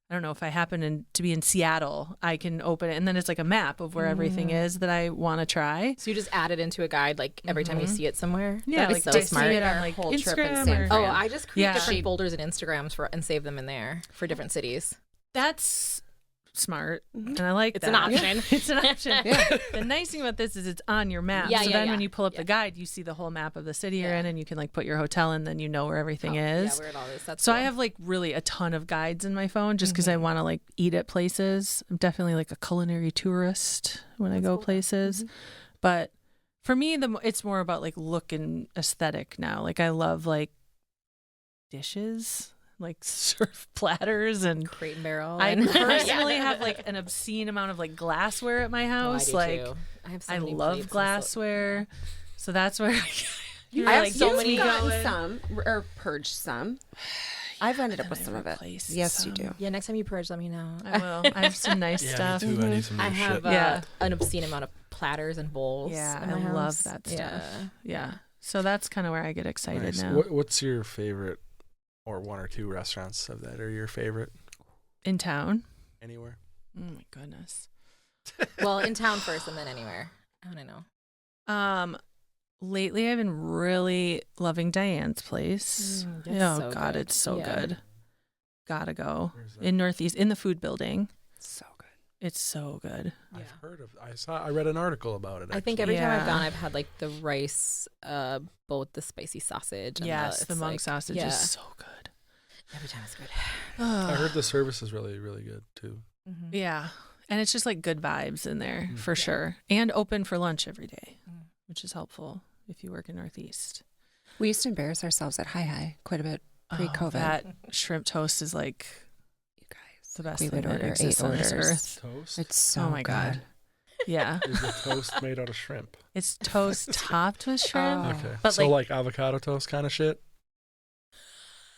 I don't know, if I happen to be in Seattle, I can open it and then it's like a map of where everything is that I want to try. So you just add it into a guide like every time you see it somewhere? Yeah, That'd like be so smart. see it on like whole trip in Instagram. San Fran. I just create different folders and Instagrams and save them in there for different cities. That's smart, and I like it's that. An option. It's an option. The nice thing about this is it's on your map. So then when you pull up the guide, you see the whole map of the city you're in, and you can like put your hotel in, then you know where everything is. Yeah, where it all is. That's so cool. I have like really a ton of guides in my phone just because I want to like eat at places. I'm definitely like a culinary tourist when I go places. But for me, it's more about like look and aesthetic now. Like I love like dishes, like surf platters and Crate and Barrel. I personally have like an obscene amount of like glassware at my house. I do like too. I love glassware, so that's where I have so many gotten some or purged some. I've ended up with some of it. Yes, you do. Yeah, next time you purge, let me know. I will. I have some nice stuff. Me too. I need some new I have shit. an obscene amount of platters and bowls. Yeah, in my I house. love that stuff. Yeah. So that's kind of where I get excited now. What's your favorite, or one or two restaurants of that are your favorite? In town? Anywhere? Oh my goodness. Well, in town first and then anywhere. I don't know. Lately I've been really loving Diane's place. So God, good. it's so good. Gotta go. Where's that? In Northeast, in the food building. So good. It's so good. I've heard of. I read an article about it. I think every time I've gone, I've had like the rice, both the spicy sausage. And Yes, the monk like, sausage is so good. Every time it's good. I heard the service is really, really good too. Yeah. And it's just like good vibes in there for sure. And open for lunch every day, which is helpful if you work in Northeast. We used to embarrass ourselves at Hi quite a bit pre-COVID. That shrimp toast is like You guys, the best we thing would that order exists 8 on this orders. earth. Toast? It's so Oh my God. good. Yeah. Is the toast made out of shrimp? It's toast topped with shrimp. Okay. But so like avocado toast kind of shit?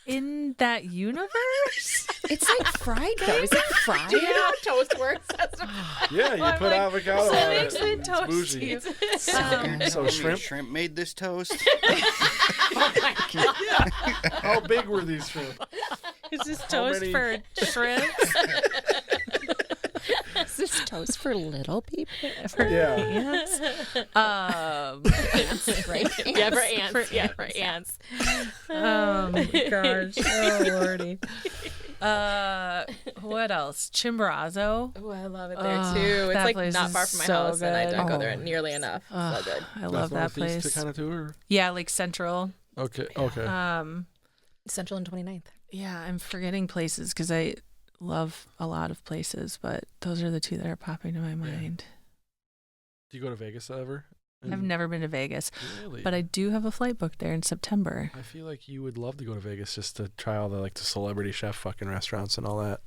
in that universe? It's like fried though. Is it fried? Do you know how toast works? Yeah, you put avocado so on it it. makes it It's bougie. toasty. So good. So shrimp? Shrimp made this toast. How big were these shrimp? Is this How toast many- for shrimps? Is this toast for little people? Yeah. Ants? Right? Yeah, for ants. Yeah, for ants. Oh my gosh. Oh lordy. What else? Chimborazo. Oh, I love it there too. It's that like place not is far from my so house, and I good. don't go there nearly enough. So good. I love that place. kind of too, or? Yeah, like Central. Okay. Central and 29th. Yeah, I'm forgetting places because I love a lot of places, but those are the two that are popping to my mind. Do you go to Vegas ever? I've never been to Vegas, Really? but I do have a flight booked there in September. I feel like you would love to go to Vegas just to try all the the celebrity chef fucking restaurants and all that.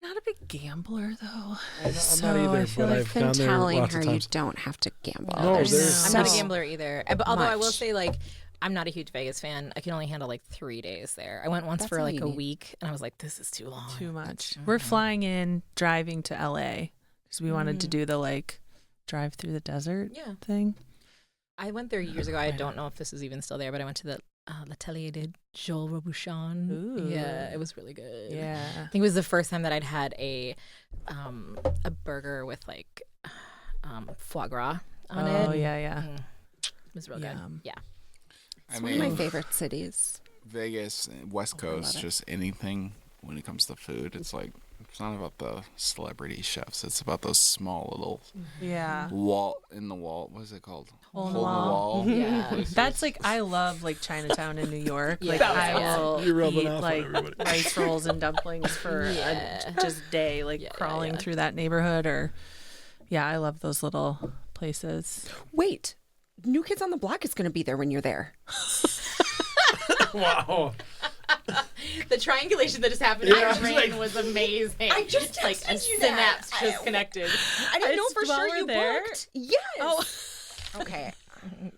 Not a big gambler though. I'm So not either, I feel but like I've Been gone there telling lots her of you times. don't have to gamble. No, There's there's- I'm not a so gambler either. Although I will much. say, like, I'm not a huge Vegas fan. I can only handle like 3 days there. I went once That's for all like you a need. week, and I was like, this is too long. Too much. We're flying in, driving to LA because we wanted to do the drive through the desert Yeah. thing. I went there years ago. I don't know if this is even still there, but I went to the L'Atelier de Joel Robuchon. Ooh. Yeah, it was really good. Yeah. I think it was the first time that I'd had a burger with like foie gras on it. Oh, yeah. It was real good. Yeah. I It's one of my favorite cities. Vegas, West Coast, just anything when it comes to food. It's like, it's not about the celebrity chefs. It's about those small little Yeah. wall in the wall. What is it called? Hole in the wall. Yeah. places. That's like, I love like Chinatown in New York. Yeah. Like That was I will You're rubbing eat off on like everybody. rice rolls and dumplings for Yeah. a just day, like crawling through that neighborhood. Or yeah, I love those little places. Wait, New Kids on the Block is going to be there when you're there. Wow. The triangulation that just happened in my brain was amazing. I just like a texted you that. synapse just connected. I didn't know It's for while sure we're you there? booked. Yes. Oh. Okay.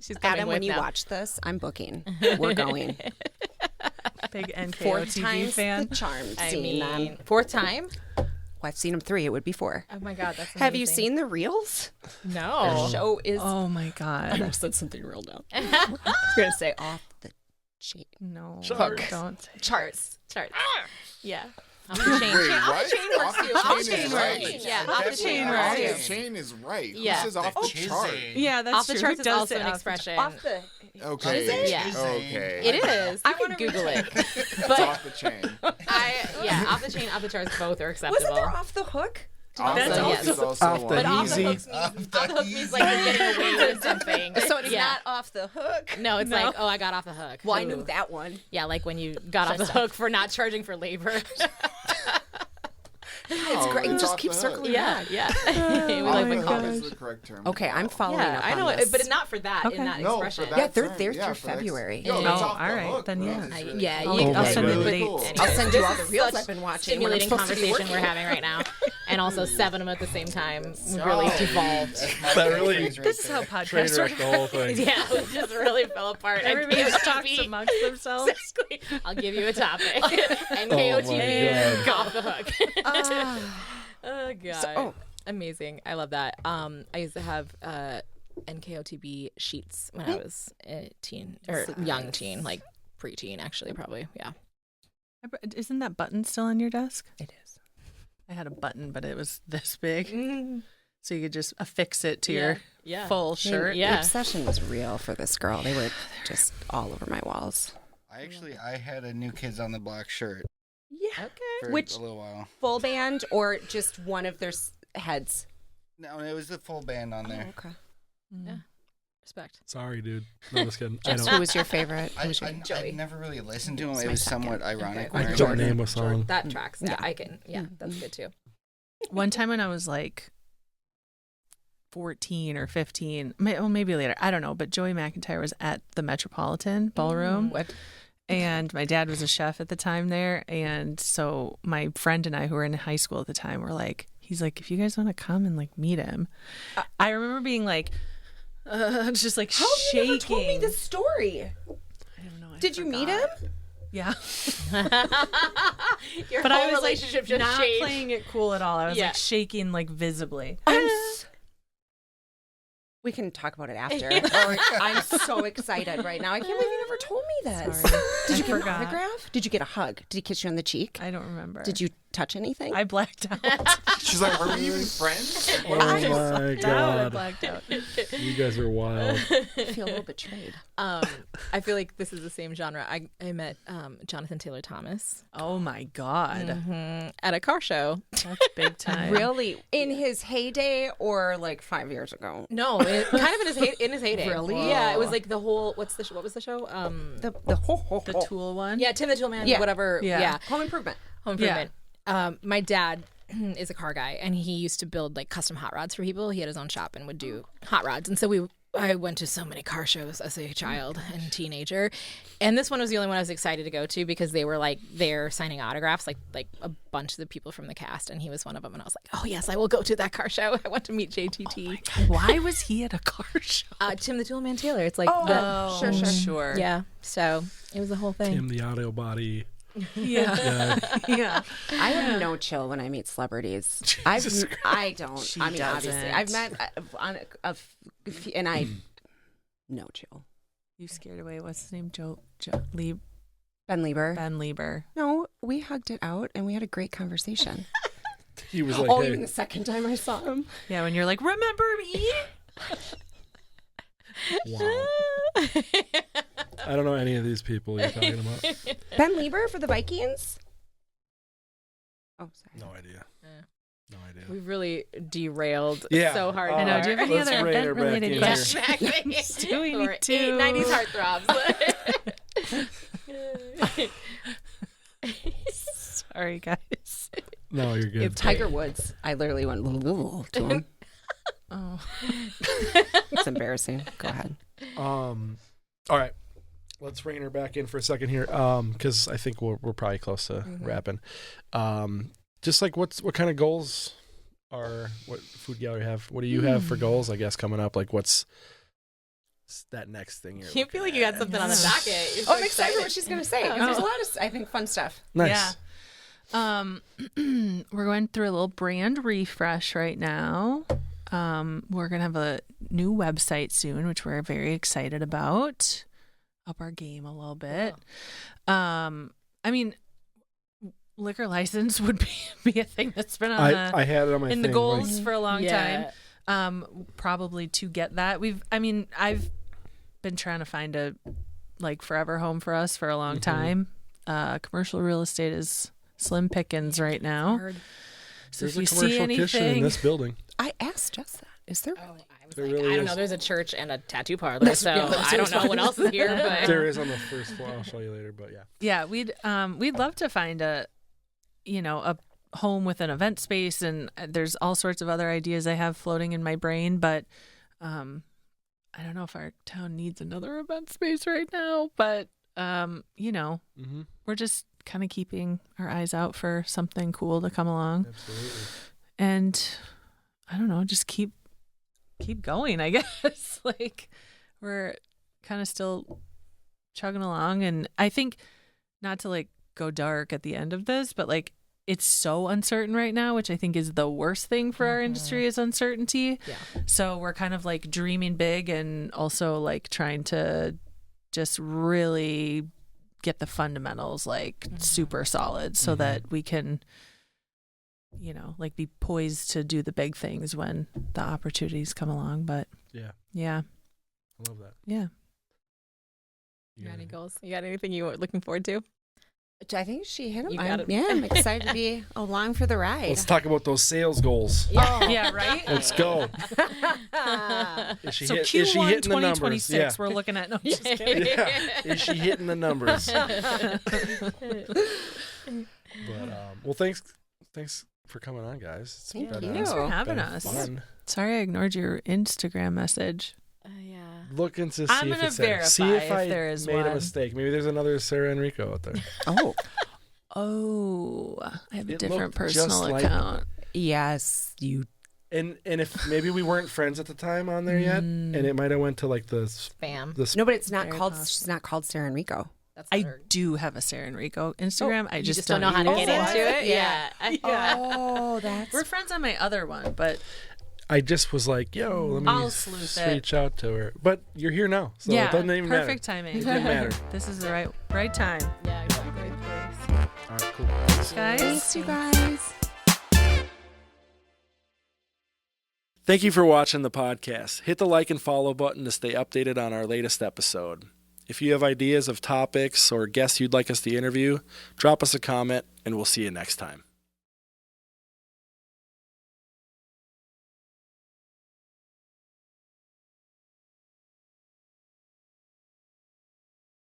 She's coming Adam, with when you now. watch this, I'm booking. We're going. Big Fourth NKOTB time's fan. the charm. I Seeing them. mean, fourth time? Well, I've seen them 3. It would be 4. Oh my God, that's amazing. Have you seen the reels? No. Show is. Oh my I God. almost said something real dumb. I was going to say off the chain. No. Charts. Don't say Charts. Yeah. Off the chain. Wait, Off what? the chain works too. Off Off the the chain chain is works. right. Yeah, off the chain Off works the too. chain is right. Yeah. Who says off the chart? Yeah, that's Off the true. charts Who is does also say an off the expression. Off the. Okay. Is it? Yeah. Okay. It is. You can Google it. It's But off the chain. off the chain, off the charts, both are acceptable. Wasn't there off the hook? Off That's the hook also- is also Off the one. But off the Easy. hook means like you're getting away with something. So it's Yeah. not off the hook. No, it's like, oh, I got off the hook. Well, I Ooh. knew that one. Yeah, like when you got off the hook for not charging for labor. It's great. it's Just off keep the hook. circling yeah, back. yeah. we Off like the to hook call is it. the correct term. Okay, I'm following Yeah, up I on know, this. but it's not for that Okay. in that No, expression. for that Yeah, they're term. through Yeah, for that- February. No, No, it's off all the right, hook, then bro. yeah. It's Yeah, really- yeah. I'll You, I'll send send it it the later. dates. I'll send you all the This is reels such I've been watching. when I'm Stimulating supposed to be conversation we're working. having right now, and also 7 of them at the same time. We really devolved. That really This is how train podcasts wrecked the whole thing. Yeah, we just really fell apart. Everybody NKOTB, just talks amongst themselves. Exactly. I'll give you a topic. Oh NKOTB, my off the hook. Oh god. oh. Amazing. I love that. I used to have NKOTB sheets when I was a teen or young teen, like preteen actually, probably. Yeah. Isn't that button still on your desk? It is. I had a button, but it was this big. Mm. So you could just affix it to Yeah. your full shirt. The Yeah. obsession was real for this girl. They were just all over my walls. I had a New Kids on the Block shirt Yeah. Okay. for Which- a little while. Full band or just one of their heads? No, it was the full band on there. Okay. Yeah. Respect. Sorry, dude. No, I'm just kidding. I Who don't. was your favorite? Who I, was your I never really listened to him. It's It my was second. somewhat ironic. Okay. when I I don't heard name it. a song. That tracks. Yeah, Yeah. I can. Yeah, that's good too. One time when I was like 14 or 15, maybe later, I don't know, but Joey McIntyre was at the Metropolitan Ballroom. What? And my dad was a chef at the time there. And so my friend and I, who were in high school at the time, were like, he's like, if you guys want to come and like meet him. I remember being like, just like How have shaking. you never told me this story? I don't know. I Did you meet forgot. him? Yeah. Your But whole I was relationship like, just not changed. playing it cool at all. I was Yeah. like shaking like visibly. We can talk about it after. I'm so excited right now. I can't believe you never told me this. Sorry. Did you I get forgot. an autograph? Did you get a hug? Did he kiss you on the cheek? I don't remember. Did you touch anything? I blacked out. She's like, are we even friends? Oh my I god. blacked out. You guys are wild. I feel a little betrayed. I feel like this is the same genre. I met Jonathan Taylor Thomas Oh my god. at a car show. That's big time. Really? In his heyday or like 5 years ago? No, kind of in his heyday. Really? Yeah, it was like the whole. What was the show? The Tool one? Yeah, Tim the Tool Man. Yeah. Whatever. Yeah. Yeah. Home Improvement. Home Improvement. My dad is a car guy, and he used to build like custom hot rods for people. He had his own shop and would do hot rods, and so I went to so many car shows as a child and teenager, and this one was the only one I was excited to go to because they were like there signing autographs, like a bunch of the people from the cast, and he was one of them. And I was like, oh yes, I will go to that car show. I want to meet JTT. Why was he at a car show? Tim the Toolman Taylor. It's like Sure. Sure. yeah. So it was the whole thing. Tim the audio body. Yeah. Yeah. I have no chill when I meet celebrities. I don't. She I mean, obviously, doesn't. I've met and I no chill. You scared away. What's his name? Ben Lieber. Ben Lieber. No, we hugged it out and we had a great conversation. He was like, Even the second time I saw him. Yeah, when you're like, remember me? wow. I don't know any of these people you're talking about. Ben Lieber for the Vikings? Oh, sorry. No idea. No idea. We've really derailed Yeah. so hard. Oh, I know. Do you have any let's other rein her event-related back in questions? Do we Or need to? 90s heartthrobs. Sorry, guys. No, you're good. Tiger Woods. I literally went to him. Oh. It's embarrassing. Go ahead. All right. Let's rein her back in for a second here, because I think we're probably close to wrapping. Just like what kind of goals what Food Gallery have? What do you have for goals? I guess coming up, like what's that next thing you're You feel like you got something on the docket. You're so I'm excited for what she's going to say. There's a lot of, I think, fun stuff. Nice. Yeah. We're going through a little brand refresh right now. We're going to have a new website soon, which we're very excited about. Up our game a little bit. I mean, liquor license would be a thing that's been on I had it on my in thing, the goals like, for a long time. Probably to get that. I've been trying to find a forever home for us for a long time. Commercial real estate is slim pickings right now. So there's if you a see commercial kitchen in anything, this building. I asked Jess that. Is there? There really I don't is. know. There's a church and a tattoo parlor, so I don't know what else is here. But There is on the first floor. I'll show you later, but yeah. we'd love to find a home with an event space, and there's all sorts of other ideas I have floating in my brain, but I don't know if our town needs another event space right now, but we're just kind of keeping our eyes out for something cool to come along. Absolutely. And I don't know, just keep going, I guess. We're kind of still chugging along, and I think not to go dark at the end of this, but it's so uncertain right now, which I think is the worst thing for our industry is uncertainty. Yeah. So we're kind of dreaming big and also trying to just really get the fundamentals super solid so that we can be poised to do the big things when the opportunities come along. But Yeah. I love that. Yeah. you got any goals? You got anything you were looking forward to? I think she hit him. You got it. Yeah, I'm excited to be along for the ride. Let's talk about those sales goals. Yeah, right? Let's go. Is she Q1 hitting the numbers? 2026, Yeah. we're looking at. No, I'm just kidding. Yeah. Is she hitting the numbers? Well, thanks for coming on, guys. It's Thank been, you. Thanks for having been us. fun. Sorry I ignored your Instagram message. Yeah. Looking to see I'm if gonna it's there. verify See if if I there is made a one. mistake. Maybe there's another Sarah Enrico out there. Oh, I have a It different looked just personal like- account. yes, you. And if maybe we weren't friends at the time on there yet, and it might have went to the Spam. No, but it's not Very called. possible. She's not called Sarah Enrico. That's I her. do have a Sarah Enrico Instagram. I You just don't know how to use get it. into it. Yeah. Oh, that's. We're friends on my other one, but I just was like, yo, let me I'll sleuth it. reach out to her. But you're here now, so yeah, it doesn't even perfect matter. timing. It didn't matter. This is the right time. Yeah, exactly. All right, cool. Guys. Thanks, you guys. Thank you for watching the podcast. Hit the like and follow button to stay updated on our latest episode. If you have ideas of topics or guests you'd like us to interview, drop us a comment, and we'll see you next time.